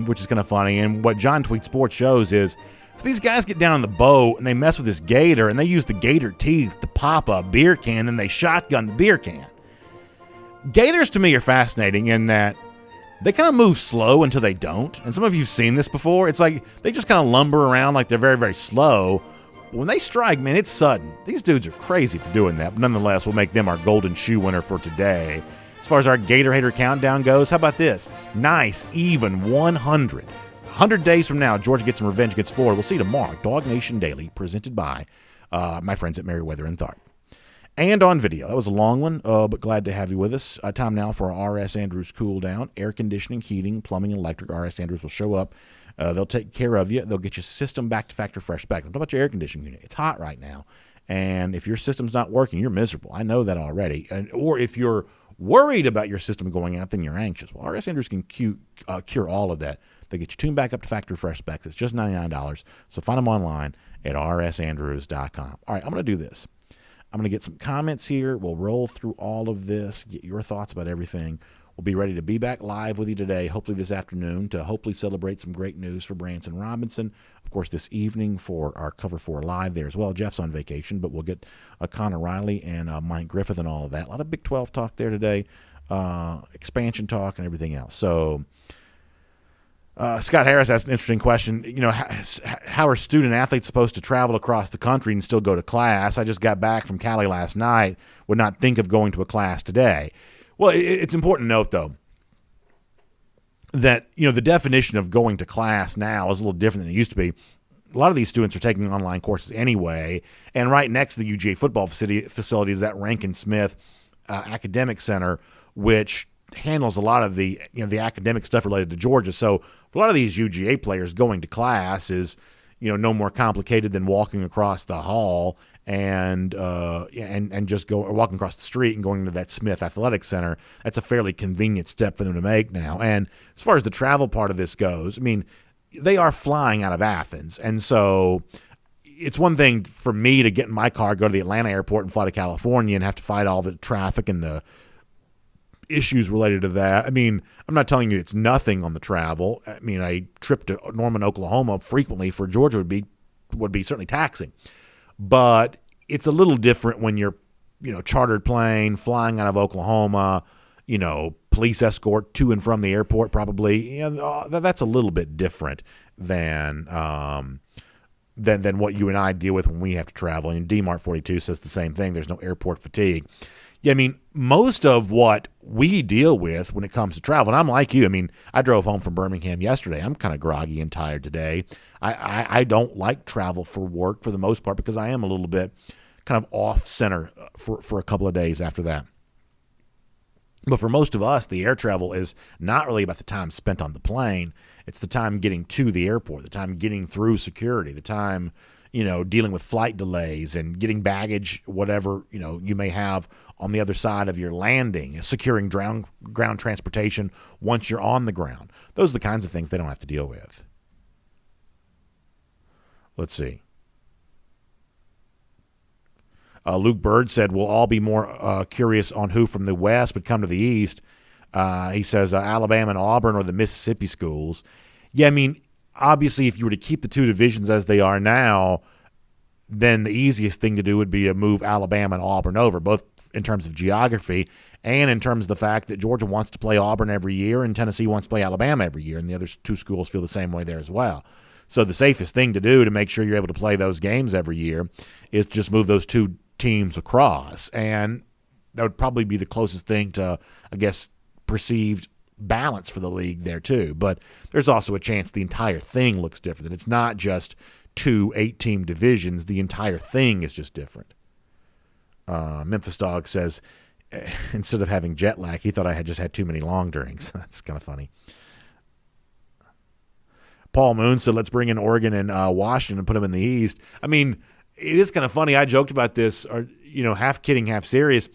which is kind of funny. And what John Tweet Sports shows is, so these guys get down on the boat and they mess with this gator, and they use the gator teeth to pop a beer can, and they shotgun the beer can. Gators to me are fascinating in that they kind of move slow until they don't. And some of you have seen this before. It's like they just kind of lumber around like they're very, very slow. But when they strike, man, it's sudden. These dudes are crazy for doing that. But nonetheless, we'll make them our golden shoe winner for today. As far as our Gator Hater countdown goes, how about this? Nice, even 100. 100 days from now, Georgia gets some revenge against Florida. We'll see you tomorrow. DawgNation Daily, presented by my friends at Merriweather and Tharp. And on video. That was a long one, but glad to have you with us. Time now for our R.S. Andrews cool down. Air conditioning, heating, plumbing, and electric. R.S. Andrews will show up. They'll take care of you. They'll get your system back to factory fresh spec. I'm talking about your air conditioning unit. It's hot right now. And if your system's not working, you're miserable. I know that already. Or if you're worried about your system going out, then you're anxious. Well, R.S. Andrews can cure all of that. They get you tuned back up to factory fresh specs. It's just $99. So find them online at rsandrews.com. All right, I'm going to do this. I'm going to get some comments here. We'll roll through all of this, get your thoughts about everything. We'll be ready to be back live with you today, hopefully this afternoon, to hopefully celebrate some great news for Branson Robinson. Of course, this evening for our Cover 4 Live there as well. Jeff's on vacation, but we'll get Connor Riley and Mike Griffith and all of that. A lot of Big 12 talk there today, expansion talk and everything else. So Scott Harris asked an interesting question. How are student athletes supposed to travel across the country and still go to class? I just got back from Cali last night. Would not think of going to a class today. Well, it's important to note, though, that the definition of going to class now is a little different than it used to be. A lot of these students are taking online courses anyway, and right next to the UGA football facility is that Rankin Smith Academic Center, which handles a lot of the the academic stuff related to Georgia. So for a lot of these UGA players, going to class is no more complicated than walking across the hall and just walking across the street and going to that Smith Athletic Center. That's a fairly convenient step for them to make now. And as far as the travel part of this goes, I mean, they are flying out of Athens, and so it's one thing for me to get in my car, go to the Atlanta airport, and fly to California, and have to fight all the traffic and the issues related to that. I mean, I'm not telling you it's nothing on the travel. I mean, a trip to Norman, Oklahoma frequently for Georgia would be certainly taxing. But it's a little different when you're, chartered plane, flying out of Oklahoma, police escort to and from the airport probably. That's a little bit different than what you and I deal with when we have to travel. And DMART 42 says the same thing. There's no airport fatigue. Yeah, I mean, most of what we deal with when it comes to travel, and I'm like you, I mean, I drove home from Birmingham yesterday. I'm kind of groggy and tired today. I don't like travel for work for the most part because I am a little bit kind of off center for a couple of days after that. But for most of us, the air travel is not really about the time spent on the plane. It's the time getting to the airport, the time getting through security, the time, dealing with flight delays and getting baggage, whatever, you may have on the other side of your landing, securing ground transportation once you're on the ground. Those are the kinds of things they don't have to deal with. Let's see. Luke Bird said, we'll all be more curious on who from the West would come to the East. He says Alabama and Auburn or the Mississippi schools. Yeah, I mean, obviously, if you were to keep the two divisions as they are now, then the easiest thing to do would be to move Alabama and Auburn over, both in terms of geography and in terms of the fact that Georgia wants to play Auburn every year and Tennessee wants to play Alabama every year, and the other two schools feel the same way there as well. So the safest thing to do to make sure you're able to play those games every year is just move those two teams across, and that would probably be the closest thing to, I guess, perceived balance for the league there too. But there's also a chance the entire thing looks different, that it's not just two 8-team divisions. The entire thing is just different. Memphis Dog says, instead of having jet lag, he thought I had just had too many long drinks. That's kind of funny. Paul Moon said, let's bring in Oregon and Washington and put them in the East. I mean, it is kind of funny. I joked about this, half kidding, half serious,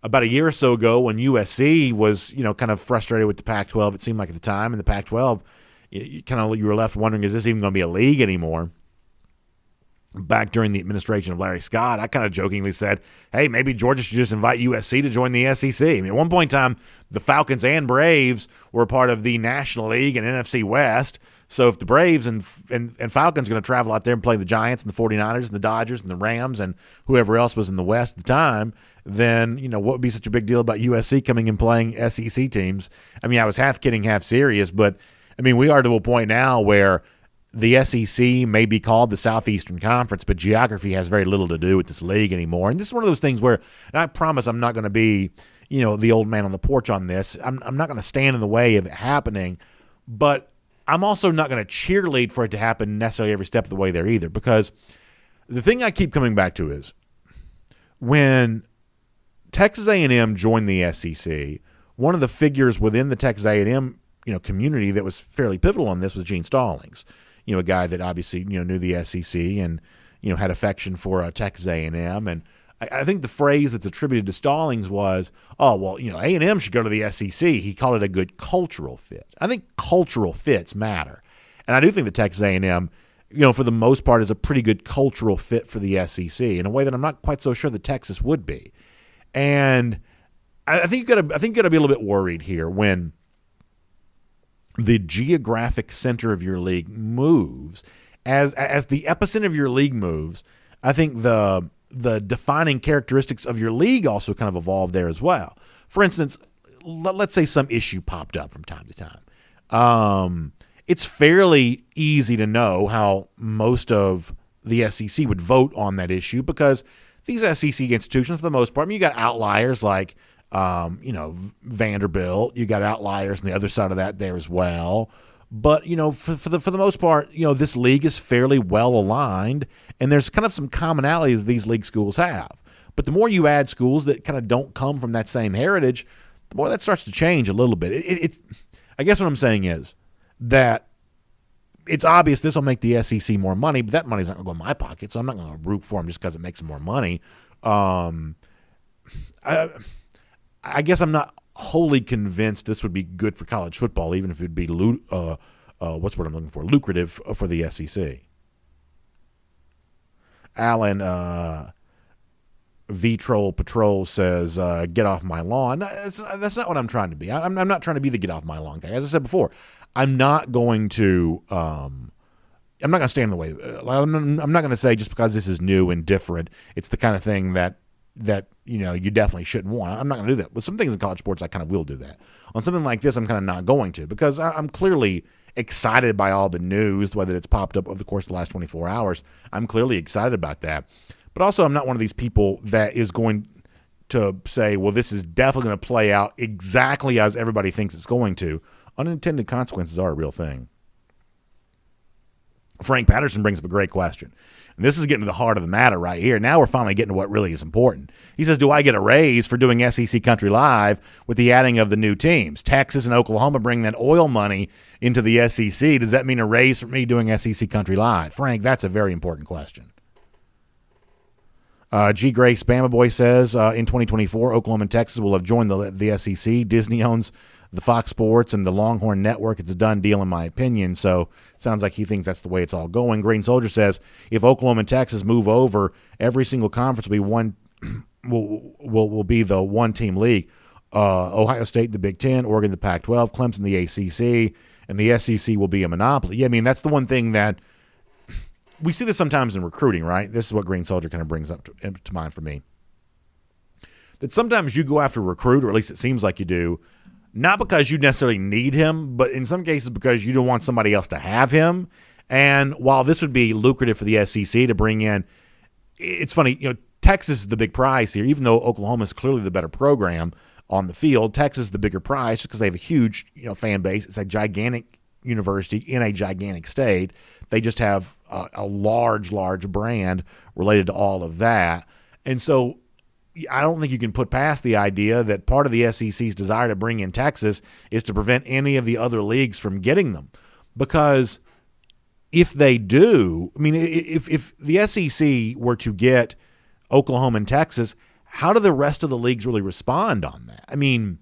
about a year or so ago when USC was, kind of frustrated with the Pac-12. It seemed like at the time, and the Pac-12, you were left wondering, is this even going to be a league anymore? Back during the administration of Larry Scott, I kind of jokingly said, hey, maybe Georgia should just invite USC to join the SEC. I mean, at one point in time, the Falcons and Braves were part of the National League and NFC West. So if the Braves and Falcons are going to travel out there and play the Giants and the 49ers and the Dodgers and the Rams and whoever else was in the West at the time, then, what would be such a big deal about USC coming and playing SEC teams? I mean, I was half kidding, half serious, but, I mean, we are to a point now where the SEC may be called the Southeastern Conference, but geography has very little to do with this league anymore. And this is one of those things where, and I promise I'm not going to be, the old man on the porch on this. I'm not going to stand in the way of it happening, but I'm also not going to cheerlead for it to happen necessarily every step of the way there either, because the thing I keep coming back to is when Texas A&M joined the SEC, one of the figures within the Texas A&M community that was fairly pivotal on this was Gene Stallings, a guy that obviously knew the SEC and had affection for Texas A&M. And I think the phrase that's attributed to Stallings was, oh, well, A&M should go to the SEC. He called it a good cultural fit. I think cultural fits matter. And I do think that Texas A&M, for the most part, is a pretty good cultural fit for the SEC in a way that I'm not quite so sure that Texas would be. And I think you got to be a little bit worried here when the geographic center of your league moves. As the epicenter of your league moves, I think the defining characteristics of your league also kind of evolve there as well. For instance, let's say some issue popped up from time to time. It's fairly easy to know how most of the SEC would vote on that issue because these SEC institutions, for the most part, I mean, you got outliers like, Vanderbilt. You got outliers on the other side of that there as well. But, for the most part, this league is fairly well aligned, and there's kind of some commonalities these league schools have. But the more you add schools that kind of don't come from that same heritage, the more that starts to change a little bit. It's I guess what I'm saying is that it's obvious this will make the SEC more money, but that money's not going to go in my pocket, so I'm not going to root for them just because it makes them more money. I guess I'm not wholly convinced this would be good for college football, even if it would be what's what I'm looking for, lucrative for the SEC. Alan V-Troll Patrol says, get off my lawn. That's not what I'm trying to be. I'm not trying to be the get off my lawn guy. As I said before, I'm not going to stand in the way. I'm not going to say just because this is new and different, it's the kind of thing that you definitely shouldn't want. I'm not going to do that. With some things in college sports, I kind of will do that. On something like this, I'm kind of not going to because I'm clearly excited by all the news, whether it's popped up over the course of the last 24 hours. I'm clearly excited about that. But also, I'm not one of these people that is going to say, well, this is definitely going to play out exactly as everybody thinks it's going to. Unintended consequences are a real thing. Frank Patterson brings up a great question. And this is getting to the heart of the matter right here. Now we're finally getting to what really is important. He says, do I get a raise for doing SEC Country Live with the adding of the new teams? Texas and Oklahoma bring that oil money into the SEC. Does that mean a raise for me doing SEC Country Live? Frank, that's a very important question. G. Grace Bama Boy says, in 2024, Oklahoma and Texas will have joined the SEC. Disney owns the Fox Sports and the Longhorn Network. It's a done deal, in my opinion. So it sounds like he thinks that's the way it's all going. Green Soldier says, if Oklahoma and Texas move over, every single conference will be one will be the one-team league. Ohio State, the Big Ten, Oregon, the Pac-12, Clemson, the ACC, and the SEC will be a monopoly. Yeah, I mean, that's the one thing that we see this sometimes in recruiting, right? This is what Green Soldier kind of brings up to mind for me. That sometimes you go after a recruit, or at least it seems like you do, not because you necessarily need him, but in some cases because you don't want somebody else to have him. And while this would be lucrative for the SEC to bring in, it's funny, Texas is the big prize here, even though Oklahoma is clearly the better program on the field. Texas is the bigger prize just because they have a huge fan base. It's a gigantic university in a gigantic state. They just have a large brand related to all of that. And so I don't think you can put past the idea that part of the SEC's desire to bring in Texas is to prevent any of the other leagues from getting them. Because if they do, I mean, if the SEC were to get Oklahoma and Texas, how do the rest of the leagues really respond on that? I mean,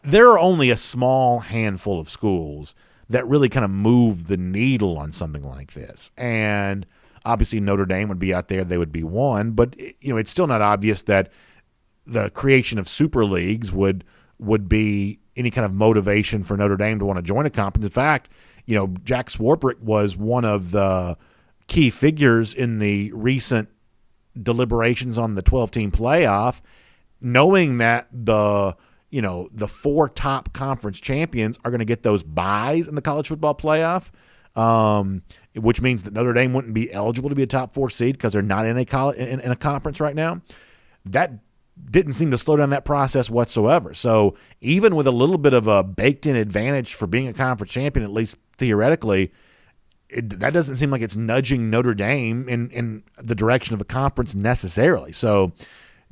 there are only a small handful of schools that really kind of move the needle on something like this. And obviously Notre Dame would be out there. They would be one. But, it's still not obvious that the creation of super leagues would be any kind of motivation for Notre Dame to want to join a conference. In fact, Jack Swarbrick was one of the key figures in the recent deliberations on the 12-team playoff, knowing that the four top conference champions are going to get those buys in the college football playoff, which means that Notre Dame wouldn't be eligible to be a top 4 seed because they're not in a conference right now. That didn't seem to slow down that process whatsoever. So even with a little bit of a baked-in advantage for being a conference champion, at least theoretically, that doesn't seem like it's nudging Notre Dame in the direction of a conference necessarily. So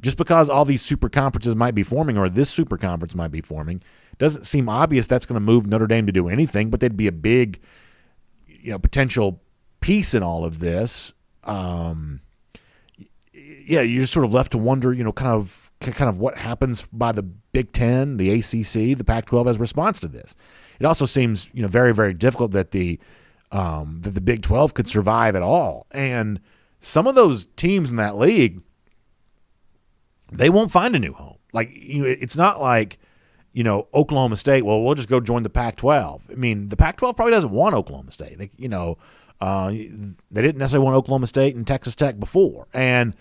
just because all these super conferences might be forming, or this super conference might be forming, doesn't seem obvious that's going to move Notre Dame to do anything, but they'd be a big, potential piece in all of this. You're just sort of left to wonder, kind of what happens by the Big Ten, the ACC, the Pac-12 as a response to this. It also seems, very, very difficult that the Big 12 could survive at all. And some of those teams in that league, they won't find a new home. Like, it's not like, Oklahoma State, well, we'll just go join the Pac-12. I mean, the Pac-12 probably doesn't want Oklahoma State. They didn't necessarily want Oklahoma State and Texas Tech before. And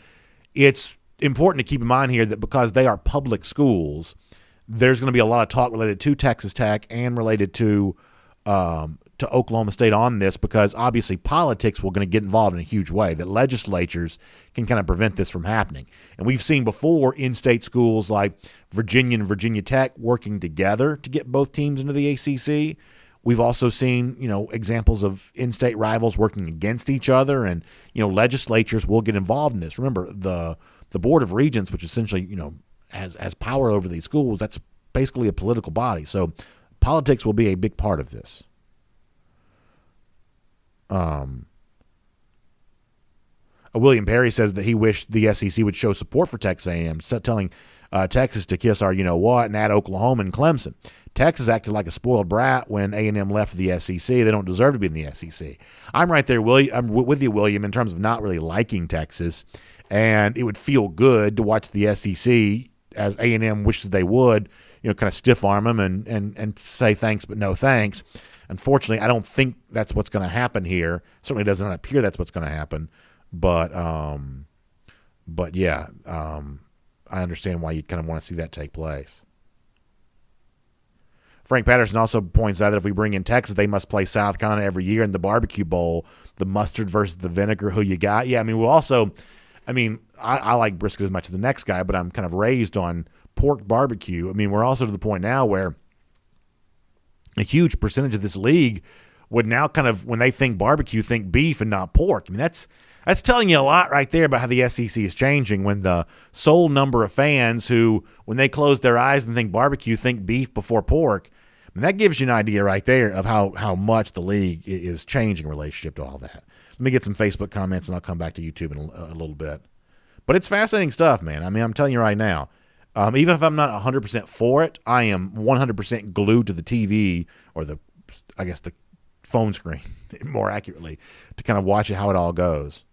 it's important to keep in mind here that because they are public schools, there's going to be a lot of talk related to Texas Tech and related to Oklahoma State on this, because obviously politics will going to get involved in a huge way, that legislatures can kind of prevent this from happening. And we've seen before in-state schools like Virginia and Virginia Tech working together to get both teams into the ACC. We've also seen, examples of in-state rivals working against each other, and, legislatures will get involved in this. Remember, the Board of Regents, which essentially, has power over these schools, that's basically a political body. So politics will be a big part of this. William Perry says that he wished the SEC would show support for Texas A&M, telling Texas to kiss our you-know-what and add Oklahoma and Clemson. Texas acted like a spoiled brat when A&M left for the SEC. They don't deserve to be in the SEC. I'm right there, William. I'm with you, William, in terms of not really liking Texas, and it would feel good to watch the SEC, as A&M wishes they would, kind of stiff-arm them and say thanks but no thanks. Unfortunately, I don't think that's what's going to happen here. Certainly doesn't appear that's what's going to happen. But yeah, I understand why you kind of want to see that take place. Frank Patterson also points out that if we bring in Texas, they must play South Carolina every year in the barbecue bowl, the mustard versus the vinegar, who you got. Yeah, I mean, we'll also, I mean, I like brisket as much as the next guy, but I'm kind of raised on pork barbecue. I mean, we're also to the point now where a huge percentage of this league would now kind of, when they think barbecue, think beef and not pork. I mean, that's telling you a lot right there about how the SEC is changing, when the sole number of fans who, when they close their eyes and think barbecue, think beef before pork. I mean, that gives you an idea right there of how much the league is changing in relationship to all that. Let me get some Facebook comments, and I'll come back to YouTube in a little bit. But it's fascinating stuff, man. I mean, I'm telling you right now, even if I'm not 100% for it, I am 100% glued to the TV, or the phone screen, more accurately, to kind of watch how it all goes.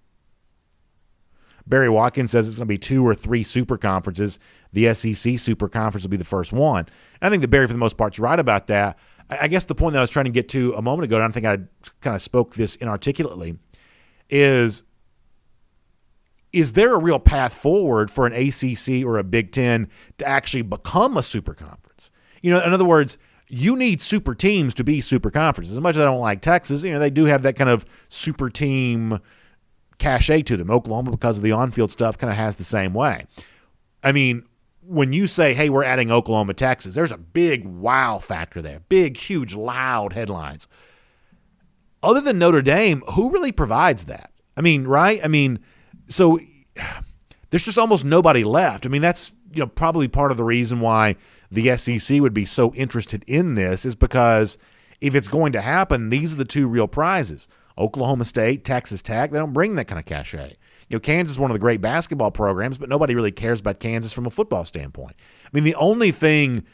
Barry Watkins says it's going to be 2 or 3 super conferences. The SEC super conference will be the first one. And I think that Barry, for the most part, is right about that. I guess the point that I was trying to get to a moment ago, and I think I kind of spoke this inarticulately, is there a real path forward for an ACC or a Big Ten to actually become a super conference? In other words, you need super teams to be super conferences. As much as I don't like Texas, they do have that kind of super team cachet to them. Oklahoma, because of the on-field stuff, kind of has the same way. I mean, when you say, hey, we're adding Oklahoma, Texas, there's a big wow factor there. Big, huge, loud headlines. Other than Notre Dame, who really provides that? I mean, right? I mean, so there's just almost nobody left. I mean, that's probably part of the reason why the SEC would be so interested in this, is because if it's going to happen, these are the 2 real prizes. Oklahoma State, Texas Tech, they don't bring that kind of cachet. Kansas is one of the great basketball programs, but nobody really cares about Kansas from a football standpoint. I mean, the only thing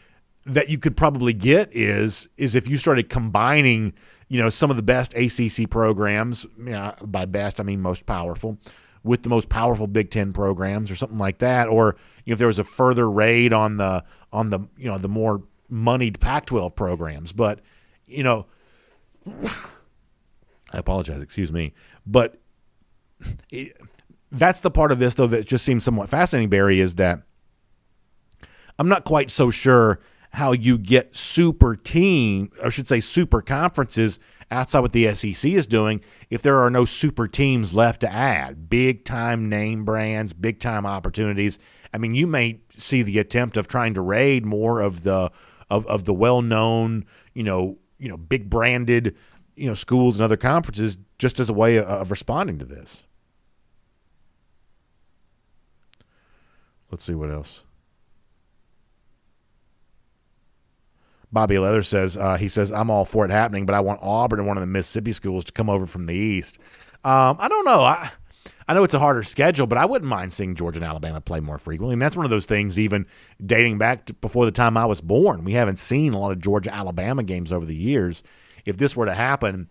that you could probably get is if you started combining, some of the best ACC programs, by best I mean most powerful, with the most powerful Big Ten programs or something like that, or if there was a further raid on the the more moneyed Pac-12 programs. But I apologize, excuse me, but that's the part of this though that just seems somewhat fascinating, Barry, is that I'm not quite so sure how you get super conferences outside what the SEC is doing if there are no super teams left to add. Big time name brands, big time opportunities. I mean, you may see the attempt of trying to raid more of the well-known, big branded, schools and other conferences just as a way of responding to this. Let's see what else. Bobby Leather says, I'm all for it happening, but I want Auburn and one of the Mississippi schools to come over from the East. I don't know. I know it's a harder schedule, but I wouldn't mind seeing Georgia and Alabama play more frequently. And that's one of those things even dating back to before the time I was born. We haven't seen a lot of Georgia-Alabama games over the years. If this were to happen,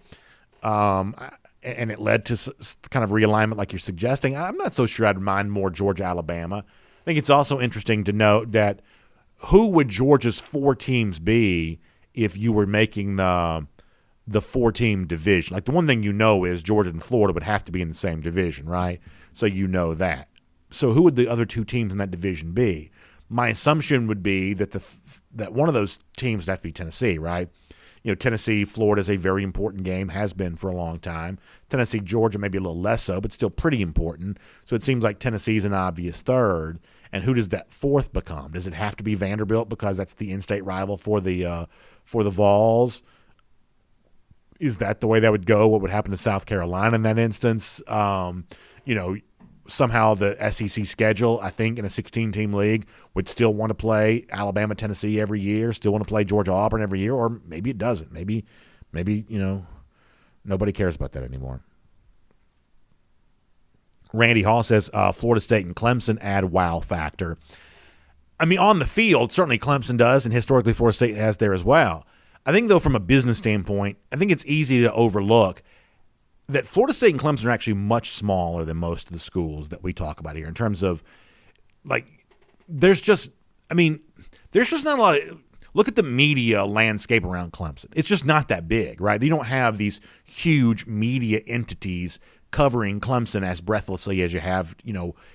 and it led to kind of realignment like you're suggesting, I'm not so sure I'd mind more Georgia-Alabama. I think it's also interesting to note that who would Georgia's 4 teams be if you were making the 4-team division? Like, the one thing is Georgia and Florida would have to be in the same division, right? So that. So who would the other 2 teams in that division be? My assumption would be that that one of those teams would have to be Tennessee, right? Tennessee, Florida is a very important game, has been for a long time. Tennessee, Georgia, maybe a little less so, but still pretty important. So it seems like Tennessee's an obvious 3rd. And who does that 4th become? Does it have to be Vanderbilt because that's the in-state rival for the Vols? Is that the way that would go? What would happen to South Carolina in that instance? Somehow the SEC schedule, I think, in a 16-team league would still want to play Alabama, Tennessee every year, still want to play Georgia, Auburn every year, or maybe it doesn't. Maybe nobody cares about that anymore. Randy Hall says Florida State and Clemson add wow factor. I mean, on the field, certainly Clemson does, and historically Florida State has there as well. I think, though, from a business standpoint, I think it's easy to overlook that Florida State and Clemson are actually much smaller than most of the schools that we talk about here in terms of, there's just not a lot of – look at the media landscape around Clemson. It's just not that big, right? You don't have these huge media entities covering Clemson as breathlessly as you have,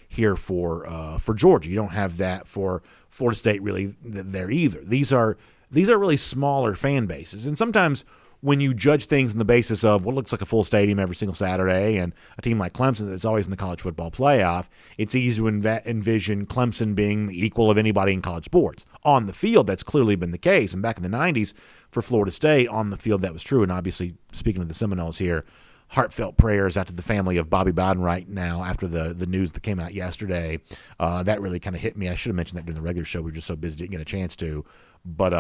here for Georgia. You don't have that for Florida State really there either. These are really smaller fan bases. And sometimes when you judge things on the basis of what looks like a full stadium every single Saturday and a team like Clemson that's always in the college football playoff, it's easy to envision Clemson being the equal of anybody in college sports. On the field, that's clearly been the case. And back in the 90s for Florida State, on the field, that was true. And obviously, speaking of the Seminoles here, heartfelt prayers out to the family of Bobby Bowden right now after the news that came out yesterday. That really kind of hit me. I should have mentioned that during the regular show. We were just so busy didn't get a chance to. But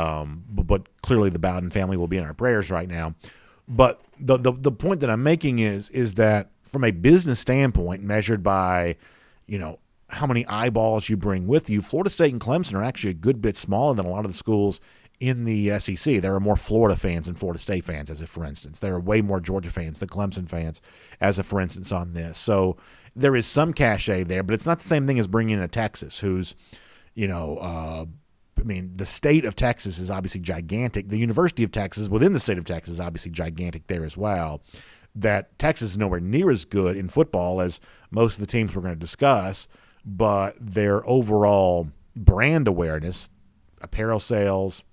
clearly the Bowden family will be in our prayers right now. But the point that I'm making is that from a business standpoint, measured by, how many eyeballs you bring with you, Florida State and Clemson are actually a good bit smaller than a lot of the schools in the SEC. There are more Florida fans than Florida State fans, as a for instance. There are way more Georgia fans than Clemson fans, as a for instance, on this. So there is some cachet there, but it's not the same thing as bringing in a Texas who's, the state of Texas is obviously gigantic. The University of Texas within the state of Texas is obviously gigantic there as well. That Texas is nowhere near as good in football as most of the teams we're going to discuss, but their overall brand awareness, apparel sales,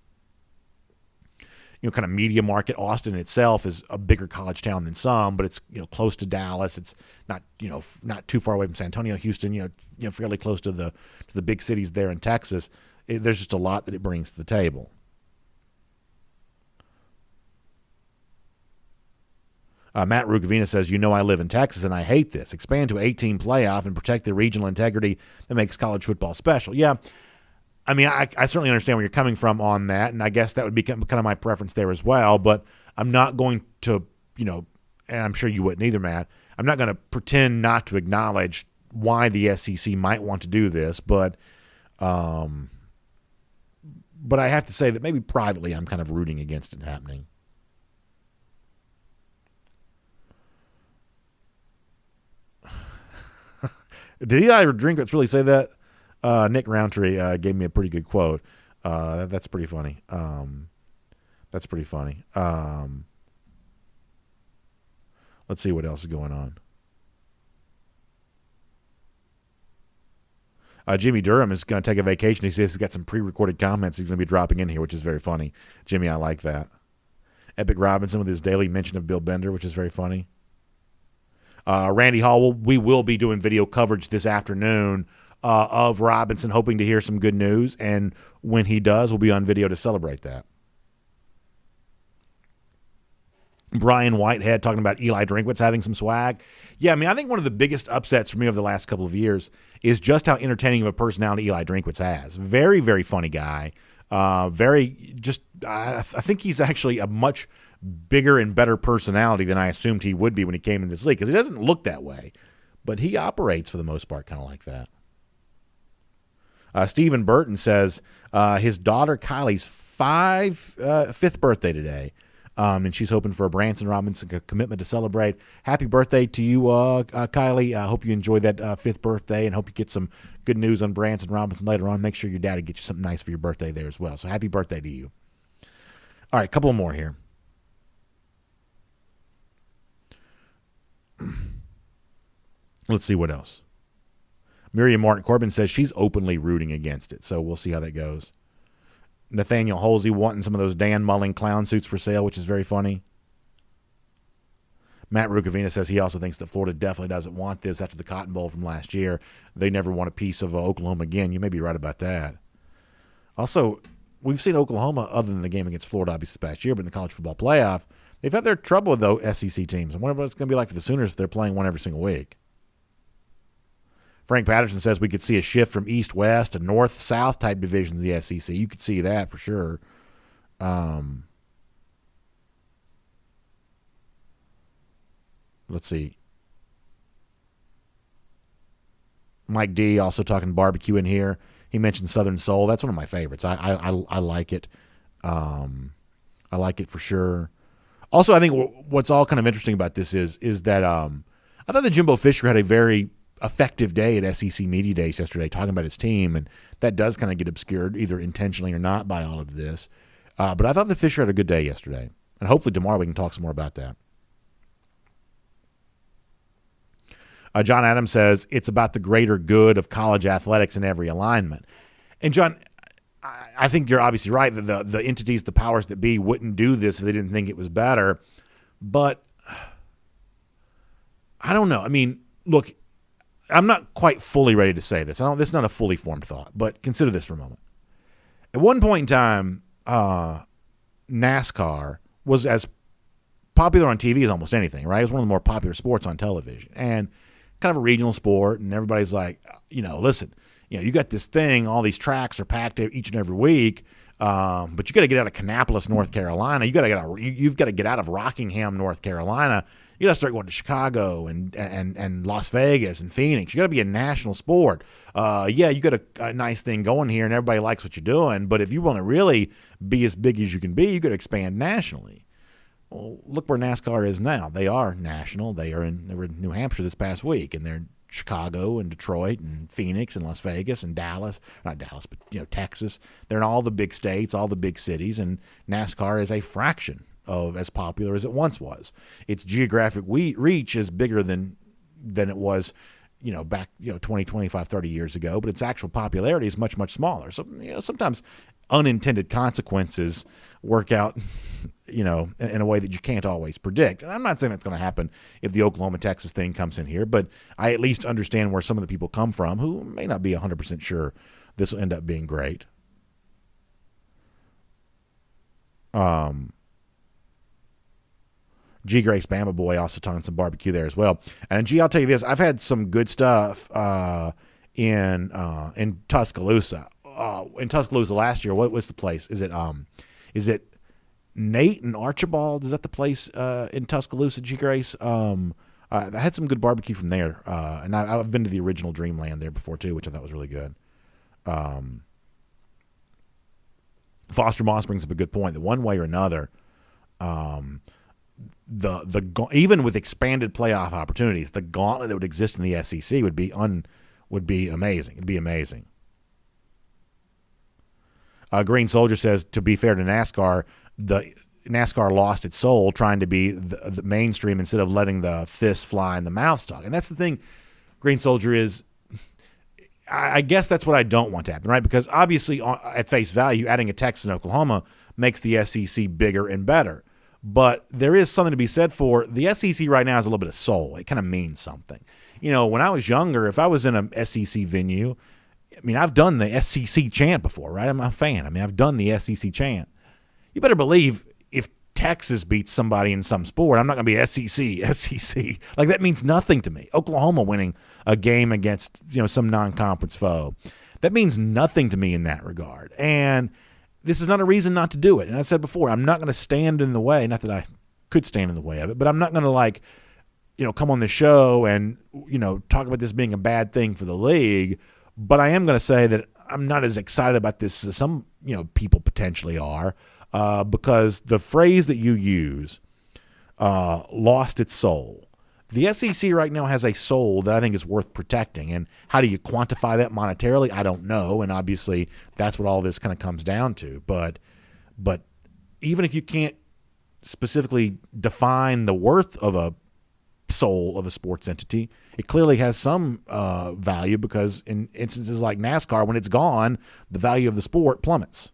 kind of media market. Austin itself is a bigger college town than some, but it's close to Dallas. It's not not too far away from San Antonio, Houston. Fairly close to the big cities there in Texas. There's just a lot that it brings to the table. Matt Rugavina says, I live in Texas and I hate this. Expand to 18 playoff and protect the regional integrity that makes college football special. Yeah, I certainly understand where you're coming from on that, and I guess that would be kind of my preference there as well, but I'm not going to, and I'm sure you wouldn't either, Matt, I'm not going to pretend not to acknowledge why the SEC might want to do this, but I have to say that maybe privately I'm kind of rooting against it happening. Did Eli Drinkwitz really say that? Nick Roundtree gave me a pretty good quote. That's pretty funny. Let's see what else is going on. Jimmy Durham is going to take a vacation. He says he's got some pre-recorded comments he's going to be dropping in here, which is very funny. Jimmy, I like that. Epic Robinson with his daily mention of Bill Bender, which is very funny. Randy Hall, we will be doing video coverage this afternoon of Robinson, hoping to hear some good news. And when he does, we'll be on video to celebrate that. Brian Whitehead talking about Eli Drinkwitz having some swag. Yeah, I think one of the biggest upsets for me over the last couple of years is just how entertaining of a personality Eli Drinkwitz has. Very, very funny guy. I think he's actually a much bigger and better personality than I assumed he would be when he came in this league, because he doesn't look that way, but he operates for the most part kind of like that. Stephen Burton says his daughter Kylie's fifth birthday today, and she's hoping for a Branson Robinson commitment to celebrate. Happy birthday to you, Kylie. I hope you enjoy that fifth birthday, and hope you get some good news on Branson Robinson later on. Make sure your daddy gets you something nice for your birthday there as well. So happy birthday to you. All right, a couple more here. Let's see what else. Miriam Martin Corbin says she's openly rooting against it, so we'll see how that goes. Nathaniel Holsey wanting some of those Dan Mulling clown suits for sale, which is very funny. Matt Rukavina says he also thinks that Florida definitely doesn't want this after the Cotton Bowl from last year. They never want a piece of Oklahoma again. You may be right about that. Also, we've seen Oklahoma, other than the game against Florida, obviously, this past year, but in the college football playoff, they've had their trouble with those SEC teams. I wonder what it's going to be like for the Sooners if they're playing one every single week. Frank Patterson says we could see a shift from east-west to north-south type divisions of the SEC. You could see that for sure. Let's see. Mike D also talking barbecue in here. He mentioned Southern Soul. That's one of my favorites. I like it. I like it for sure. Also, I think what's all kind of interesting about this is that I thought that Jimbo Fisher had a very effective day at SEC Media Days yesterday talking about his team, and that does kind of get obscured either intentionally or not by all of this. But I thought that Fisher had a good day yesterday, and hopefully tomorrow we can talk some more about that. John Adams says it's about the greater good of college athletics in every alignment. And John, I think you're obviously right that the entities, the powers that be, wouldn't do this if they didn't think it was better. But I don't know. I mean, look, I'm not quite fully ready to say this. This is not a fully formed thought, but consider this for a moment. At one point in time, NASCAR was as popular on TV as almost anything, right? It was one of the more popular sports on television, and kind of a regional sport. And everybody's like, listen, you got this thing. All these tracks are packed each and every week, but you got to get out of Kannapolis, North Carolina. You've got to get out of Rockingham, North Carolina. You got to start going to Chicago and Las Vegas and Phoenix. You got to be a national sport. You got a nice thing going here, and everybody likes what you're doing. But if you want to really be as big as you can be, you got to expand nationally. Well, look where NASCAR is now. They are national. They were in New Hampshire this past week, and they're in Chicago and Detroit and Phoenix and Las Vegas and Dallas. Not Dallas, but Texas. They're in all the big states, all the big cities, and NASCAR is a fraction of as popular as it once was. Its geographic reach is bigger than it was, back 20, 25, 30 years ago, but its actual popularity is much, much smaller. So, sometimes unintended consequences work out, in a way that you can't always predict. And I'm not saying that's going to happen if the Oklahoma-Texas thing comes in here, but I at least understand where some of the people come from who may not be 100% sure this will end up being great. G. Grace Bama Boy also talking some barbecue there as well. And G, I'll tell you this: I've had some good stuff in Tuscaloosa. In Tuscaloosa last year, what was the place? Is it Nate and Archibald? Is that the place in Tuscaloosa, G. Grace? I had some good barbecue from there, and I've been to the original Dreamland there before too, which I thought was really good. Foster Moss brings up a good point that one way or another, even with expanded playoff opportunities, the gauntlet that would exist in the SEC would be amazing. It'd be amazing. Green Soldier says, to be fair to NASCAR, the NASCAR lost its soul trying to be the mainstream instead of letting the fist fly and the mouth talk. And that's the thing, Green Soldier, is I guess that's what I don't want to happen, right? Because obviously at face value, adding a Texas and Oklahoma makes the SEC bigger and better. But there is something to be said for the SEC right now has a little bit of soul. It kind of means something. When I was younger, if I was in a SEC venue, I've done the SEC chant before, right? I'm a fan. I've done the SEC chant. You better believe if Texas beats somebody in some sport, I'm not going to be SEC. Like, that means nothing to me. Oklahoma winning a game against, some non-conference foe. That means nothing to me in that regard. And this is not a reason not to do it. And I said before, I'm not going to stand in the way. Not that I could stand in the way of it, but I'm not going to come on the show and, talk about this being a bad thing for the league. But I am going to say that I'm not as excited about this as some, people potentially are, because the phrase that you use, lost its soul. The SEC right now has a soul that I think is worth protecting. And how do you quantify that monetarily? I don't know. And obviously that's what all this kind of comes down to. But even if you can't specifically define the worth of a soul of a sports entity, it clearly has some value, because in instances like NASCAR, when it's gone, the value of the sport plummets.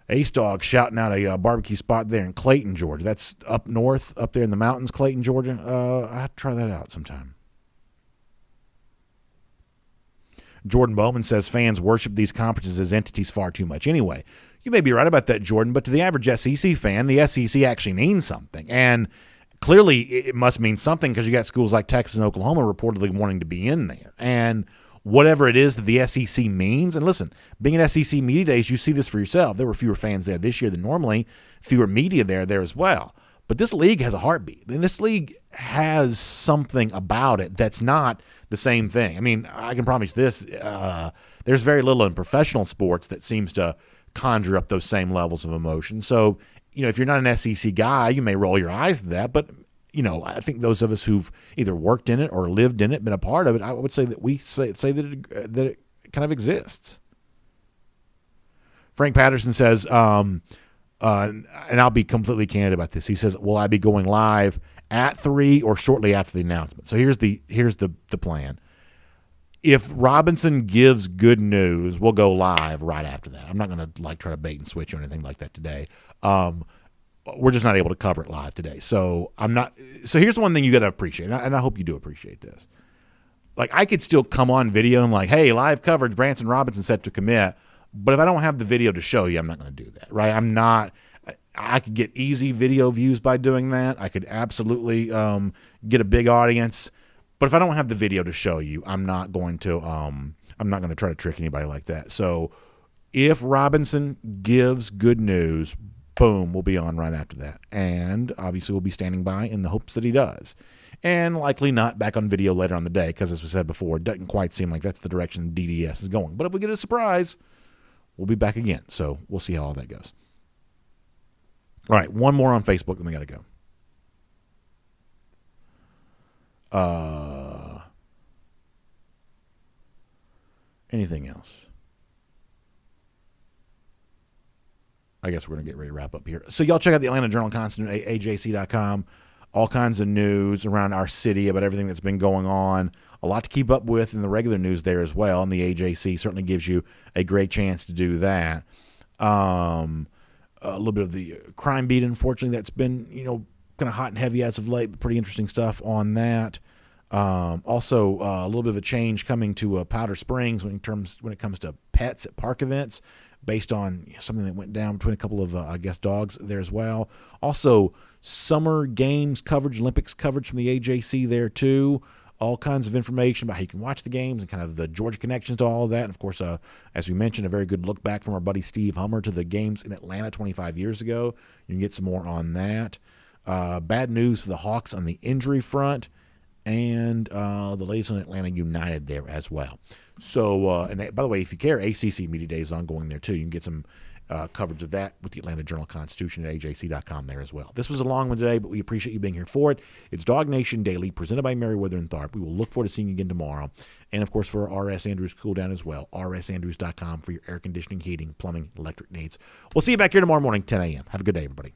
Ace Dog shouting out a barbecue spot there in Clayton, Georgia. That's up north, up there in the mountains, Clayton, Georgia. I have to try that out sometime. Jordan Bowman says fans worship these conferences as entities far too much anyway. You may be right about that, Jordan, but to the average SEC fan, the SEC actually means something. And clearly it must mean something, because you got schools like Texas and Oklahoma reportedly wanting to be in there. And whatever it is that the SEC means, and listen, being at SEC Media Days, you see this for yourself. There were fewer fans there this year than normally, fewer media there as well. But this league has a heartbeat. And this league has something about it that's not the same thing. I can promise this, there's very little in professional sports that seems to conjure up those same levels of emotion. So, if you're not an SEC guy, you may roll your eyes at that, but I think those of us who've either worked in it or lived in it, been a part of it, I would say that we say that it kind of exists. Frank Patterson says, and I'll be completely candid about this. He says, will I be going live at 3 or shortly after the announcement? So here's the plan. if Robinson gives good news, we'll go live right after that. I'm not going to try to bait and switch or anything like that today. We're just not able to cover it live today. So So here's the one thing you got to appreciate, and I hope you do appreciate this. I could still come on video and hey, live coverage, Branson Robinson set to commit. But if I don't have the video to show you, I'm not going to do that, right? I could get easy video views by doing that. I could absolutely get a big audience. But if I don't have the video to show you, I'm not going to try to trick anybody like that. So if Robinson gives good news, boom, we'll be on right after that. And obviously we'll be standing by in the hopes that he does. And likely not back on video later on the day because, as we said before, it doesn't quite seem like that's the direction DDS is going. But if we get a surprise, we'll be back again. So we'll see how all that goes. All right, one more on Facebook, then we got to go. Anything else? I guess we're going to get ready to wrap up here. So y'all check out the Atlanta Journal-Constitution at ajc.com. All kinds of news around our city about everything that's been going on. A lot to keep up with in the regular news there as well. And the AJC certainly gives you a great chance to do that. A little bit of the crime beat, unfortunately, that's been, kind of hot and heavy as of late, but pretty interesting stuff on that. Also, a little bit of a change coming to Powder Springs when it comes to pets at park events, based on something that went down between a couple of, dogs there as well. Also, summer games coverage, Olympics coverage from the AJC there too. All kinds of information about how you can watch the games and kind of the Georgia connections to all of that. And, of course, as we mentioned, a very good look back from our buddy Steve Hummer to the games in Atlanta 25 years ago. You can get some more on that. Bad news for the Hawks on the injury front. And the latest on Atlanta United there as well. So, and by the way, if you care, ACC Media Day is ongoing there too. You can get some coverage of that with the Atlanta Journal-Constitution at ajc.com there as well. This was a long one today, but we appreciate you being here for it. It's DawgNation Daily, presented by Merriweather and Tharp. We will look forward to seeing you again tomorrow. And, of course, for R.S. Andrews Cool Down as well, rsandrews.com for your air conditioning, heating, plumbing, electric needs. We'll see you back here tomorrow morning, 10 a.m. Have a good day, everybody.